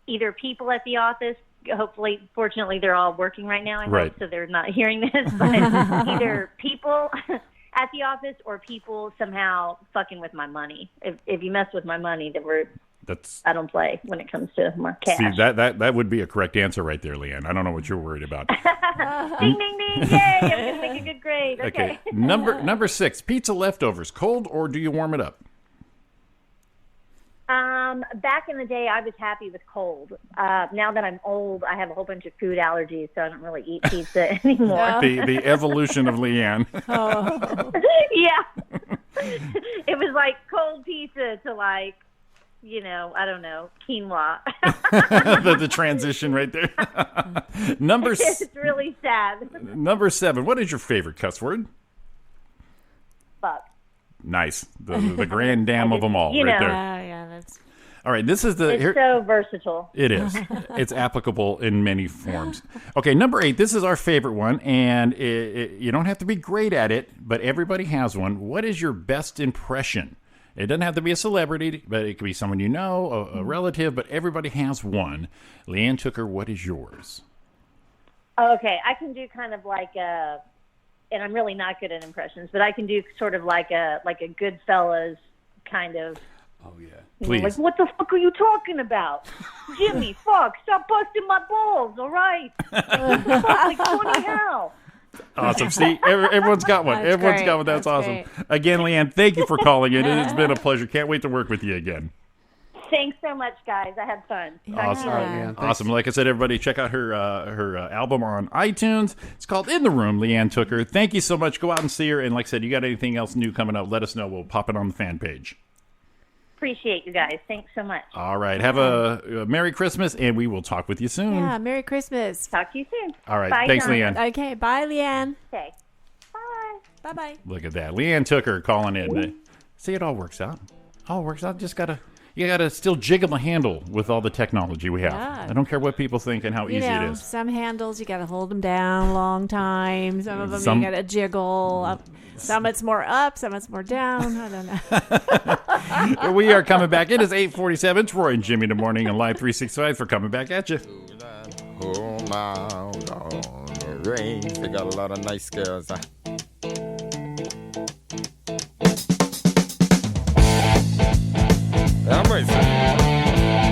either people at the office. Hopefully, fortunately, they're all working right now. I Right. hope, so they're not hearing this. But either people at the office or people somehow fucking with my money. If you mess with my money, then I don't play when it comes to my cash. See, that would be a correct answer right there, LeeAnn. I don't know what you're worried about. Ding, ding, ding. Yay, I'm going to make a good grade. Okay. Number 6, pizza leftovers, cold or do you warm it up? Back in the day, I was happy with cold. Now that I'm old, I have a whole bunch of food allergies, so I don't really eat pizza anymore. The evolution of LeeAnn. Yeah. It was like cold pizza to like, I don't know, quinoa. the transition right there. It's really sad. Number 7, what is your favorite cuss word? Fuck. Nice. The grand dam of them all right there. Yeah, that's... All right, this is It's so versatile. It is. It's applicable in many forms. Okay, number 8, this is our favorite one, and you don't have to be great at it, but everybody has one. What is your best impression? It doesn't have to be a celebrity, but it could be someone you know, a relative, but everybody has one. LeeAnn Tooker, what is yours? Okay, I can do kind of like a, and I'm really not good at impressions, but I can do sort of like a Goodfellas kind of. Oh, yeah. Please. Like, what the fuck are you talking about? Jimmy, fuck, stop busting my balls, all right? What the fuck, like, funny how? Awesome. See, everyone's got one. That's Everyone's great. got one. That's awesome. great. Again, LeeAnn, thank you for calling in. It's been a pleasure. Can't wait to work with you again. Thanks so much, guys. I had fun. Awesome. All right, man. Thanks. Awesome. Like I said, everybody, check out her album on iTunes. It's called In the Room, LeeAnn Tooker. Thank you so much. Go out and see her. And like I said, you got anything else new coming up, let us know. We'll pop it on the fan page. Appreciate you guys. Thanks so much. All right. Have a Merry Christmas, and we will talk with you soon. Yeah, Merry Christmas. Talk to you soon. All right. Bye, Thanks, Donna. LeeAnn. Okay, bye, LeeAnn. Okay. Bye. Bye-bye. Look at that. LeeAnn Tooker calling in. See, it all works out. All works out. You gotta still jiggle the handle with all the technology we have. Yeah. I don't care what people think and how easy it is. Some handles you got to hold them down a long time. Some of them Some- you got to jiggle up. Some it's more up, some it's more down. I don't know. We are coming back. It is 8:47. It's Roy and Jimmy in the morning and Live 365 for coming back at you. Oh my, on the range, they got a lot of nice girls. I'm racing.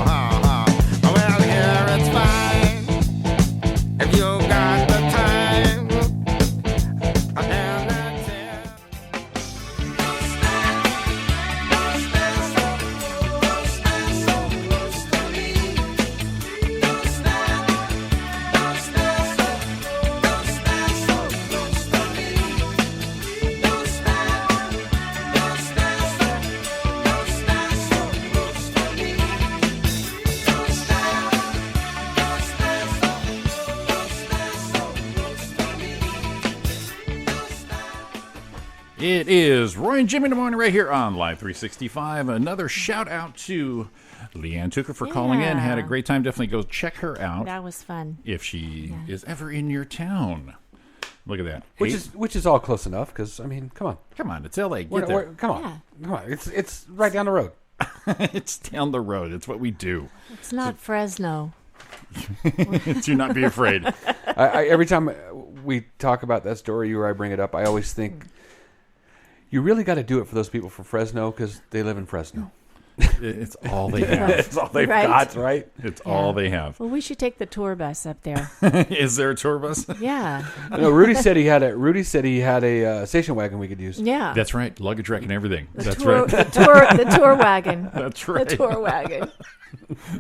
Well, here it's fine if you got the time. And that's it. It is Roy and Jimmy in the morning right here on Live 365. Another shout out to LeeAnn Tooker for calling in. Had a great time. Definitely go check her out That was fun. if she is ever in your town. Look at that. Which is all close enough because I mean, come on, Come on, it's LA. Get there. come on, come on. It's right down the road. It's down the road. It's what we do. It's not Fresno. Do not be afraid. I every time we talk about that story, or I bring it up, I always think you really got to do it for those people from Fresno because they live in Fresno. It's all they have. It's all they've Right. got, right? It's all they have. Well, we should take the tour bus up there. Is there a tour bus? Yeah. No, Rudy said he had a station wagon we could use. Yeah. That's right. Luggage rack and everything. That's tour, right. the tour wagon. That's right. The tour wagon.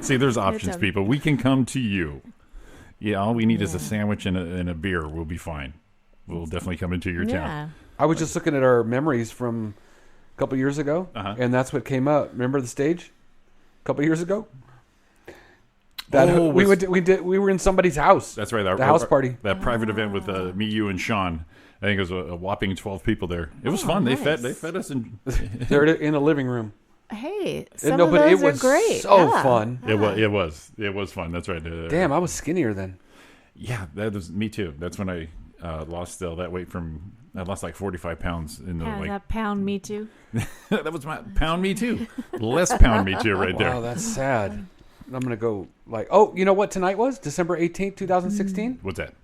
See, there's options, a- people. We can come to you. Yeah, all we need is a sandwich and a beer. We'll be fine. We'll definitely come into your town. Yeah. I was just looking at our memories from a couple years ago, and that's what came up. Remember the stage a couple years ago? That Oh, we were in somebody's house. That's right. The house party. That private event with me, you, and Sean. I think it was a whopping 12 people there. It was fun. nice. They fed us. And They're in a living room. Hey, And some no, of but those it was are great. so Yeah. fun. It was fun. That's right. Damn, I was skinnier then. Yeah, that was me too. That's when I lost all that weight I lost like 45 pounds in the Yeah, like. that pound me too. That was my pound me too. Less pound me too right there. Wow, that's sad. I'm gonna go you know what tonight was? December 18th, 2016. What's that?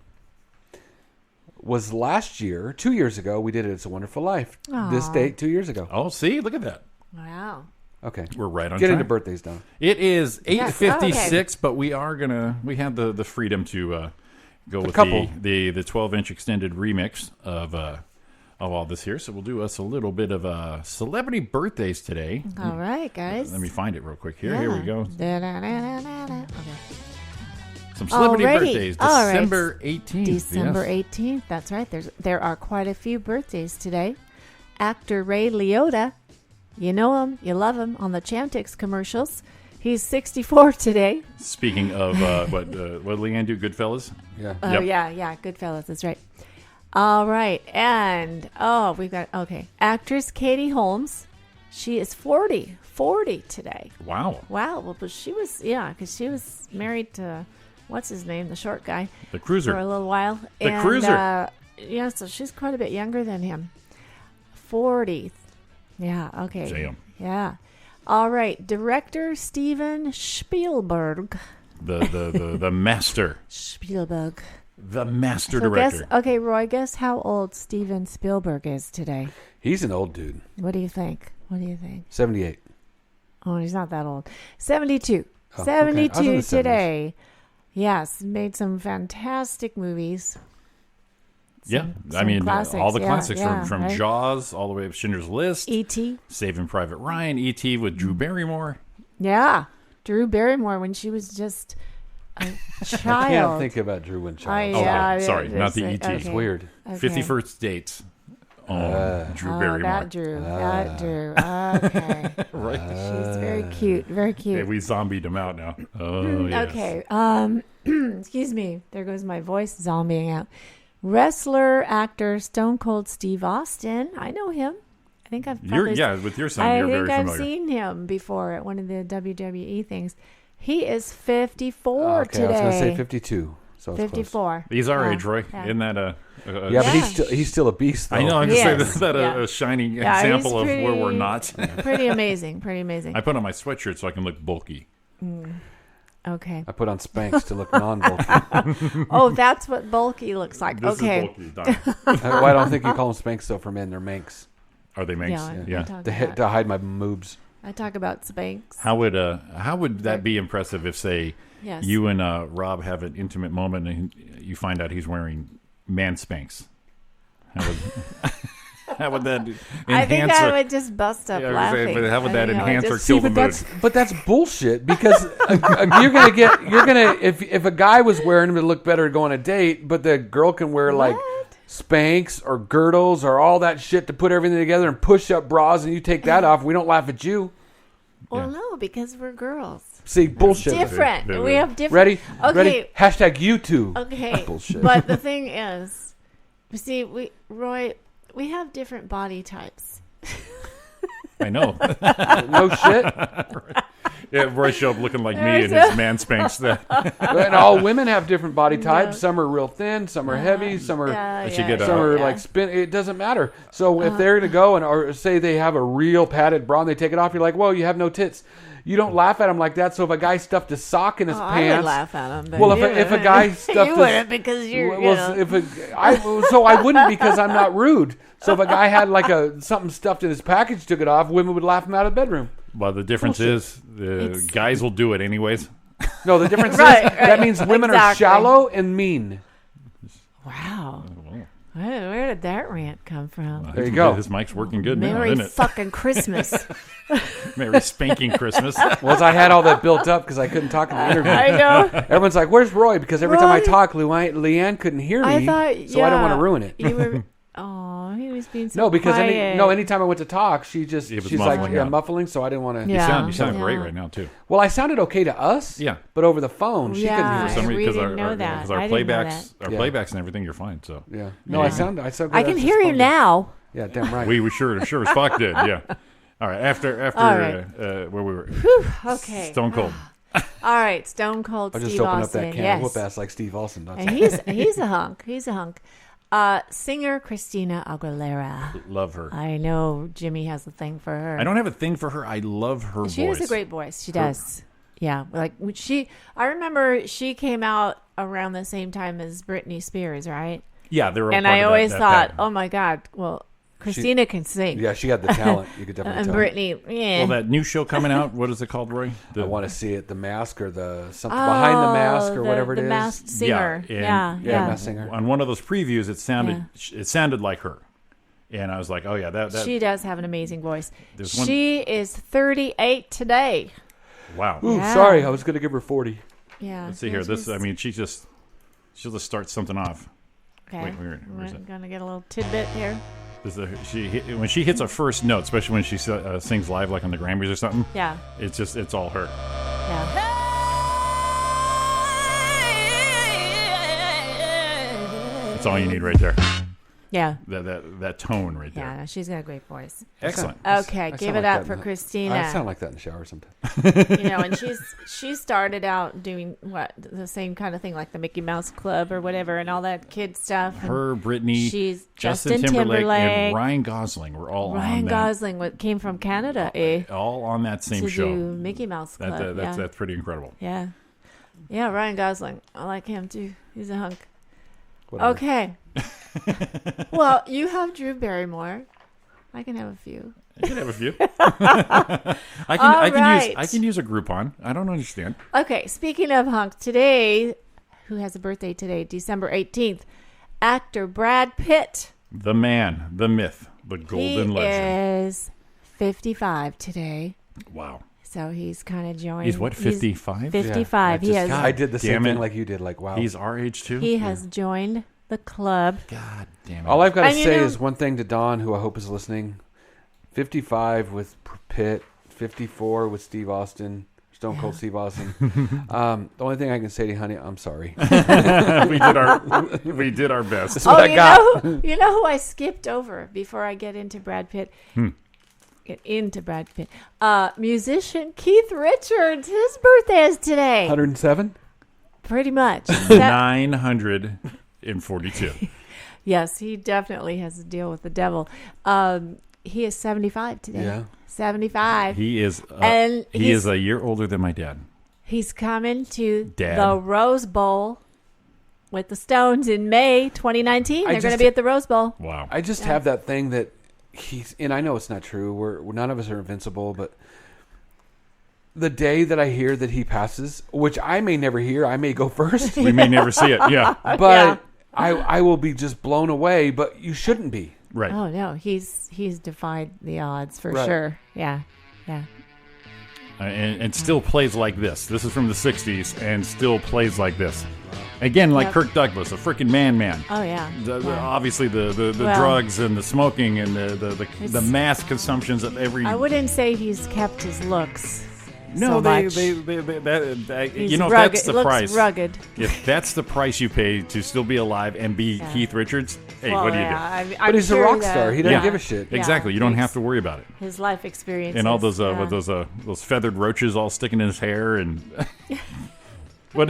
Was last year, 2 years ago, we did it. It's a Wonderful Life. This date, 2 years ago. Oh, see, look at that. Wow. Okay, We're right on Get track. into birthdays, Donna. It is Yes. 8:56, but we have the freedom to go with couple. the 12-inch extended remix of all this here. So we'll do us a little bit of celebrity birthdays today. All right, guys. Let me find it real quick here. Here we go. Okay. Some celebrity Alrighty. birthdays. All right. December 18th. December yes. 18th. That's right. There are quite a few birthdays today. Actor Ray Liotta. You know him. You love him on the Chantix commercials. He's 64 today. Speaking of what LeeAnn do, Goodfellas? Yeah. Oh, Yep. yeah. Goodfellas. That's right. All right. And, actress Katie Holmes. She is 40 today. Wow. Wow. Well, but she was, because she was married to, what's his name, the short guy. The Cruiser. For a little while. The Cruiser. So she's quite a bit younger than him. 40. Yeah, okay. Damn. Yeah. All right. Director Steven Spielberg. The master. Spielberg. The master So director. Roy, guess how old Steven Spielberg is today? He's an old dude. What do you think? 78. Oh, he's not that old. 72. Oh, okay. I was in 72 the 70s. today. Yes, made some fantastic movies. Yeah, I some mean, classics. all the Yeah, classics yeah, from right? Jaws all the way up to Schindler's List, E.T. Saving Private Ryan, E.T. with Drew Barrymore. Yeah, Drew Barrymore when she was just a child. I can't think about Drew when child. yeah, sorry, not the E.T. It's weird. Okay. 50 First Dates. Drew Barrymore. That Drew. Okay. Right. She's very cute. Very cute. Yeah, we zombied him out now. Oh, yes. Okay. Excuse me. There goes my voice zombieing out. Wrestler, actor, Stone Cold Steve Austin. I know him. I think I've probably with your son, you're very I familiar. think I've seen him before at one of the WWE things. He is 54 Okay, today. I was going to say 52. So it's 54. He's our Yeah, age, Roy. yeah. Isn't that yeah, but he's still a beast, though. I know. I'm He just saying, is. is that Yeah. a shining Yeah, example of he's where we're pretty- not? Pretty amazing. Pretty amazing. I put on my sweatshirt so I can look bulky. Okay. I put on Spanx to look non-bulky. Oh, that's what bulky looks like. This Okay. is bulky. Donna. Well, I don't think you call them Spanx, though, for men. They're Manx. Are they Manx? Yeah, I talk To, about- to hide my moobs. I talk about Spanx. How would that be impressive if, say, Yes. you and Rob have an intimate moment and you find out he's wearing man Spanx? How would that enhance? I think I would just bust up Yeah, I was gonna say, laughing. but how would that I think I would enhance or just- kill the but mood? that's bullshit because if a guy was wearing them to look better to go on a date, but the girl can wear like Spanx or girdles or all that shit to put everything together and push up bras and you take that off, we don't laugh at you. Well, no, because we're girls. See, bullshit. Different. We have different. Ready? Okay. Ready? Hashtag you two. Okay. Bullshit. But the thing is, you see, we have different body types. I know. No shit. Yeah, Roy show up looking like me in his man Spanx. And all women have different body types. Some are real thin, some are heavy, some are some are like spin. It doesn't matter. So if they're gonna go or say they have a real padded bra and they take it off, you're like, "Whoa, you have no tits." You don't laugh at them like that. So if a guy stuffed a sock in his pants, I would laugh at him. But well, you if a guy stuffed, you wouldn't because you're. so I wouldn't because I'm not rude. So if a guy had like something stuffed in his package, took it off, women would laugh him out of the bedroom. Well, the difference is the guys will do it anyways. No, the difference Right, is that means women are exactly. shallow and mean. Wow. Where did that rant come from? There you go. His mic's working good now, Merry isn't it? fucking Christmas. Merry spanking Christmas. Well, I had all that built up because I couldn't talk in the interview. I know. Everyone's like, "Where's Roy?" Because every time I Roy? talk, LeeAnn couldn't hear me, I thought, so I don't want to ruin it. You were. Oh, he was being so No, because quiet. anytime I went to talk, she's muffling, like yeah. muffling, so I didn't want to. Yeah. You sound great right now too. Well, I sounded okay to us. Yeah. But over the phone, she couldn't Yeah. hear. For some we reason, didn't know that. because our I didn't know playbacks, that. our Yeah. playbacks and everything, you're fine. So Yeah. No, I sound good. I can hear you now. Yeah, damn right. we sure as fuck did. Yeah. All right. After All right. where we were. Okay. Stone Cold. All right, Stone Cold I just Steve opened up Austin. that can yes. of whoop ass like Steve Austin. That's And he's a hunk. He's a hunk. Singer Christina Aguilera. Love her. I know Jimmy has a thing for her. I don't have a thing for her. I love her She voice. has a great voice. She does. Yeah, like when I remember she came out around the same time as Britney Spears, right? Yeah, they were. And I always thought, oh my God, well, Christina can sing. Yeah, she had the talent. You could definitely And tell. Britney, yeah. Well, that new show coming out. What is it called, Roy? I want to see it. The Mask or the something behind the mask or whatever it is. The Masked Singer. Yeah, Yeah, Yeah, Masked Singer. On one of those previews, it sounded like her, and I was like, oh yeah, that She does have an amazing voice. There's one- She is 38 today. wow. Ooh, Yeah. sorry, I was going to give her 40. Yeah. Let's see here. This, I mean, she'll just start something off. Okay. Wait, where's We're it? gonna get a little tidbit here. When she hits a first note, especially when she sings live, like on the Grammys or something. Yeah. It's all her. Yeah. That's all you need right there. Yeah. That tone right there. Yeah. She's got a great voice. Excellent. Okay, give it up for Christina. I sound like that in the shower sometimes. You know, and she started out doing the same kind of thing, like the Mickey Mouse Club or whatever, and all that kid stuff. And Her, Brittany, she's Justin Timberlake, and Ryan Gosling were all on Ryan that. Gosling came from Canada, All on that same to show. do Mickey Mouse Club. That's pretty incredible. Yeah, Ryan Gosling. I like him too. He's a hunk. Whatever. Okay. Well, you have Drew Barrymore. I can have a few. I can have a few. I right. can use a Groupon. I don't understand. Okay, speaking of hunks, today, who has a birthday today, December 18th, actor Brad Pitt. The man, the myth, the golden legend. He is 55 today. Wow. So he's kind of joined. He's what, 55? 55. Yeah, he has. I did the same Damn thing it. like you did. Like, wow. He's our age too? He has joined the club. God damn it. All I've got to And you say know- is one thing to Don, who I hope is listening. 55 with Pitt, 54 with Steve Austin, Stone Cold Steve Austin. The only thing I can say to you, honey, I'm sorry. we did our best. That's what I got. You know who I skipped over before I get into Brad Pitt? Get into Brad Pitt. Musician Keith Richards. His birthday is today. 107? Pretty much. 942. Yes, he definitely has to deal with the devil. He is 75 today. Yeah. 75. He is And he is a year older than my dad. He's coming to Dad. the Rose Bowl with the Stones in May 2019. They're going to be at the Rose Bowl. Wow. I just have that thing that he's, and I know it's not true. We're none of us are invincible, but the day that I hear that he passes, which I may never hear, I may go first. We may never see it. Yeah. But Yeah. I will be just blown away, but you shouldn't be. Right. Oh, no. He's defied the odds for Right. sure. Yeah. Yeah. And still plays like this. This is from the 60s and still plays like this. Again, like Yep. Kirk Douglas, a freaking man. Oh, yeah. Obviously, the Well, drugs and the smoking and the mass consumptions of every. I wouldn't say he's kept his looks. No, so much. you He's know, rugged. that's the Looks price. rugged. If that's the price you pay to still be alive and be Keith Richards, hey, Well, what do you do? yeah, But he's a rock star. He doesn't Yeah. give a shit. Yeah. Exactly. You don't He's- have to worry about it. His life experience. And all those with those feathered roaches all sticking in his hair, and what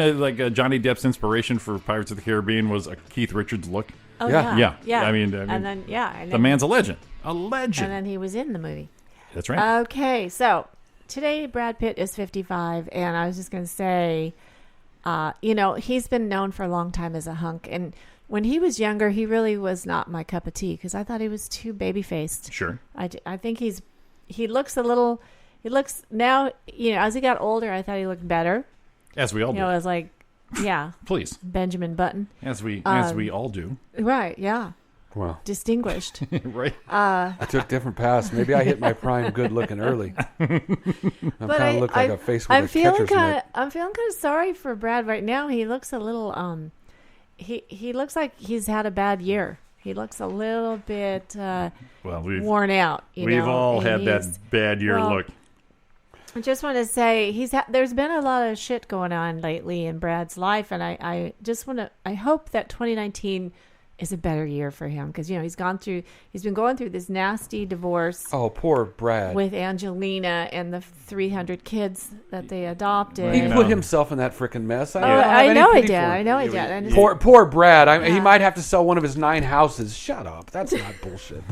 Johnny Depp's inspiration for Pirates of the Caribbean was a Keith Richards look. Oh, Yeah. yeah. I mean, and then, and the then, man's a legend. A legend. And then he was in the movie. That's right. Okay, so today Brad Pitt is 55, and I was just going to say, he's been known for a long time as a hunk, and when he was younger, he really was not my cup of tea because I thought he was too baby-faced. Sure. I think he looks a little. He looks now. As he got older, I thought he looked better. As we all do. As like, yeah, Please. Benjamin Button. As we all do. Right? Yeah. Wow. Distinguished. Right. I took different paths. Maybe I hit my prime good looking early. I kind of look like a face with I'm a feeling catcher's kind of. mitt. I'm feeling kind of sorry for Brad right now. He looks a little. He looks like he's had a bad year. He looks a little bit worn out. We've all and had that he's- bad year well, look. I just want to say there's been a lot of shit going on lately in Brad's life, and I just want to. I hope that 2019 is a better year for him because he's been going through this nasty divorce. Oh, poor Brad. With Angelina and the 300 kids that they adopted. He put himself in that freaking mess. I know he did. I know he did. And Poor Brad. He might have to sell one of his 9 houses. Shut up. That's not bullshit.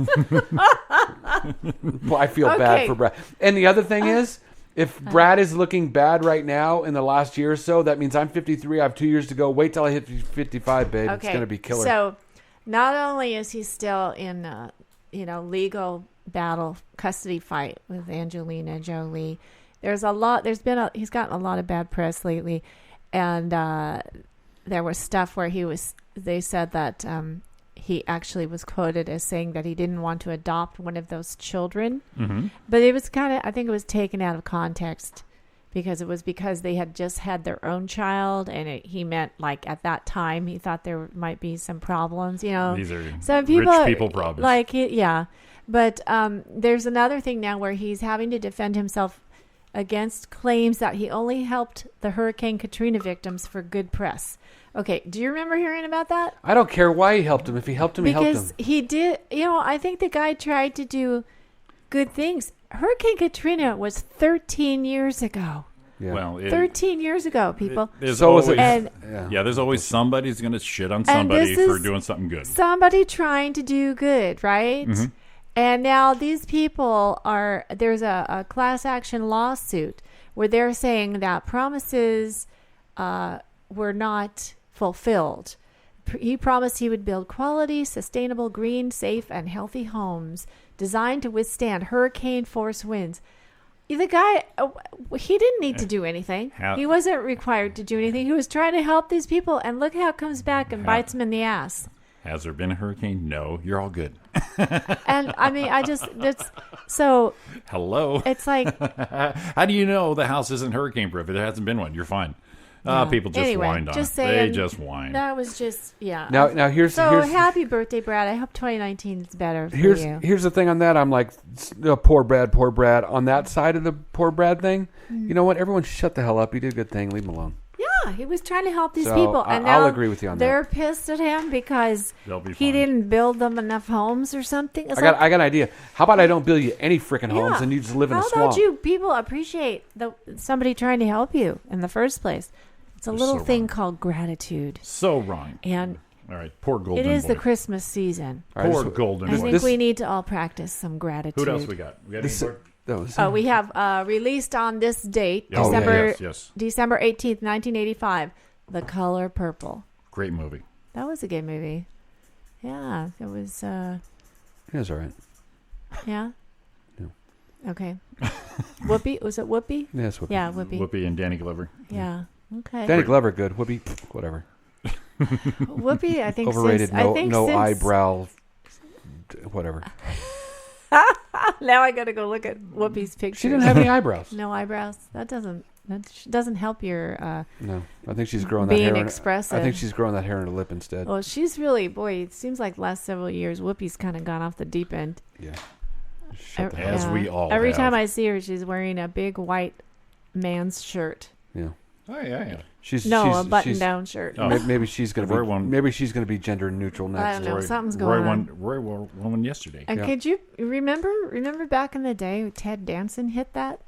Well, I feel bad for Brad. And the other thing is, if Brad is looking bad right now in the last year or so, that means I'm 53. I have 2 years to go. Wait till I hit 55, babe. Okay. It's going to be killer. So, not only is he still in, legal battle custody fight with Angelina Jolie, he's gotten a lot of bad press lately, and there was stuff where they said that he actually was quoted as saying that he didn't want to adopt one of those children, but it was I think it was taken out of context. Because they had just had their own child, and he meant like at that time he thought there might be some problems. These are some people, rich people problems. But there's another thing now where he's having to defend himself against claims that he only helped the Hurricane Katrina victims for good press. Okay, do you remember hearing about that? I don't care why he helped him. If he helped him, he helped him. Because he did. I think the guy tried to do good things. Hurricane Katrina was 13 years ago. Yeah. Well, 13 years ago, people. There's So was always, it- there's always somebody who's going to shit on somebody this for is doing something good. Somebody trying to do good, right? And now these people there's a class action lawsuit where they're saying that promises were not fulfilled. He promised he would build quality, sustainable, green, safe, and healthy homes designed to withstand hurricane force winds. The guy, he didn't need to do anything. He wasn't required to do anything. He was trying to help these people, and look how it comes back and bites him in the ass. Has there been a hurricane? No. You're all good. And I mean, that's so. Hello. It's like, how do you know the house isn't hurricane proof? It hasn't been one. You're fine. People just whined on just it. saying, They just whined. That was just, yeah. Now here's happy birthday, Brad. I hope 2019 is better for you. Here's the thing on that. I'm like, poor Brad. On that side of the poor Brad thing, you know what? Everyone shut the hell up. You did a good thing. Leave him alone. Yeah, he was trying to help these So, people, and now I'll agree with you on that. they're pissed at him because he didn't build them enough homes or something. I got an idea. How about I don't build you any freaking homes and you just live in a swamp? How about you people appreciate somebody trying to help you in the first place? It's a little thing called gratitude. So wrong. And all right, poor Golden It is boy. the Christmas season. Poor Golden I boy. think we need to all practice some gratitude. Who else we got? We got any more? We have released on this date, Oh, December yes. December 18th, 1985, The Color Purple. Great movie. That was a good movie. Yeah, it was. It was all right. Yeah. Yeah. Okay. Whoopi, was it Whoopi? Yeah, it's Whoopi. Yeah, Whoopi. Whoopi and Danny Glover. Yeah. Okay. Danny Glover, good. Whoopi, whatever. Whoopi, I think overrated. Since, No since, eyebrow, whatever. Now I got to go look at Whoopi's picture. She didn't have any eyebrows. No eyebrows. That doesn't help your. No, I think she's growing that being hair. Expressive. I think she's growing that hair in her lip instead. Well, she's really It seems like last several years, Whoopi's kind of gone off the deep end. Yeah. As we all Every have. time I see her, she's wearing a big white man's shirt. Yeah. Oh yeah. She's a button-down shirt. Oh. Maybe she's gonna be Maybe she's gonna be gender neutral next. I don't know. Something's going on. Roy wore one yesterday. And could you remember back in the day, Ted Danson hit that?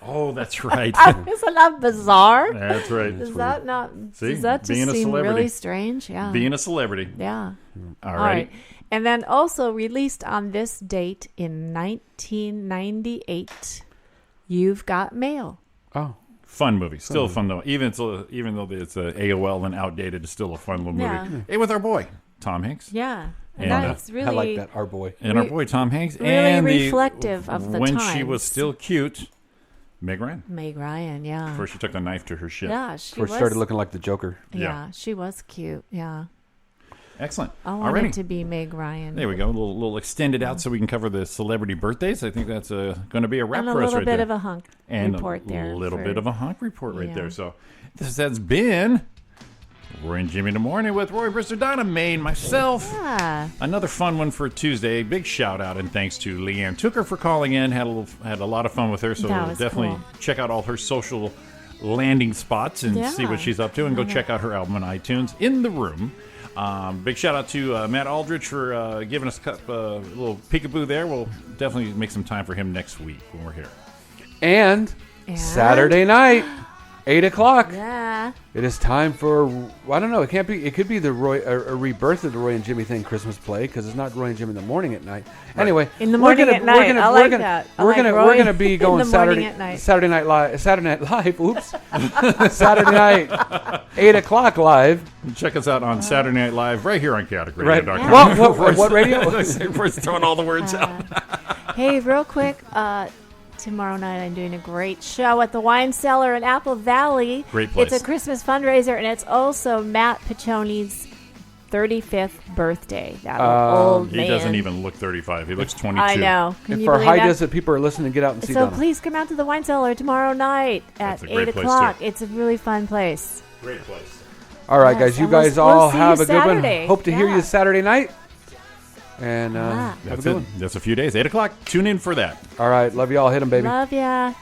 Oh, that's right. Isn't that bizarre? That's right. Does that not? See, does that just being a seem celebrity. really strange? Yeah. Being a celebrity. Yeah. All right. And then also released on this date in 1998, You've Got Mail. Oh. Fun movie. Still fun though. Even though it's AOL and outdated, it's still a fun little movie. Yeah. Hey, with our boy Tom Hanks. Yeah. And that's really. I like that. Our boy. And our boy Tom Hanks. Really and reflective of the when times. she was still cute, Meg Ryan. Meg Ryan, yeah. Before she took the knife to her ship. Yeah, she Before she started looking like the Joker. Yeah, she was cute. Yeah. Excellent. I want Alrighty. it to be Meg Ryan. There we go. A little extended out so we can cover the celebrity birthdays. I think that's going to be a wrap And for us right there. a little bit of a hunk report there. A little bit of a hunk report right Yeah. there. So this has been Roy and Jimmy in the Morning with Roy, Brister, Donna, May, and myself. Yeah. Another fun one for Tuesday. Big shout out and thanks to LeeAnn Tooker for calling in. Had a lot of fun with her. So That was definitely cool. check out all her social landing spots and see what she's up to, and go check out her album on iTunes. In the Room. Big shout out to Matt Aldrich for giving us a little peekaboo there. We'll definitely make some time for him next week when we're here. And Saturday night, 8:00. Yeah. It is time for, I don't know, it can't be, it could be the Roy, a rebirth of the Roy and Jimmy thing Christmas play, because it's not Roy and Jimmy in the morning at night. Right. Anyway, in the morning at night. I like that. We're gonna be going in the morning at night. Saturday Night Live. Oops. Saturday night, 8:00 live. Check us out on Saturday Night Live right here on Right. chaoticradio.com. What radio? We're throwing all the words out. Hey, real quick, tomorrow night I'm doing a great show at the Wine Cellar in Apple Valley. Great place. It's a Christmas fundraiser, and it's also Matt Piccioni's 35th birthday. That old man. He doesn't even look 35. He looks 22. I know. Can And you for believe high that? desert people are listening, get out and see So Donna. please come out to the Wine Cellar tomorrow night at That's a great 8 place, o'clock. too. It's a really fun place. Great place. All right, Yes, guys, you and we'll- guys we'll all see have you a good Saturday. one. Hope to hear Yeah. you Saturday night. And have a That's good it. one. That's a few days. 8 o'clock. Tune in for that. All right, love you all. Hit them, baby. Love ya.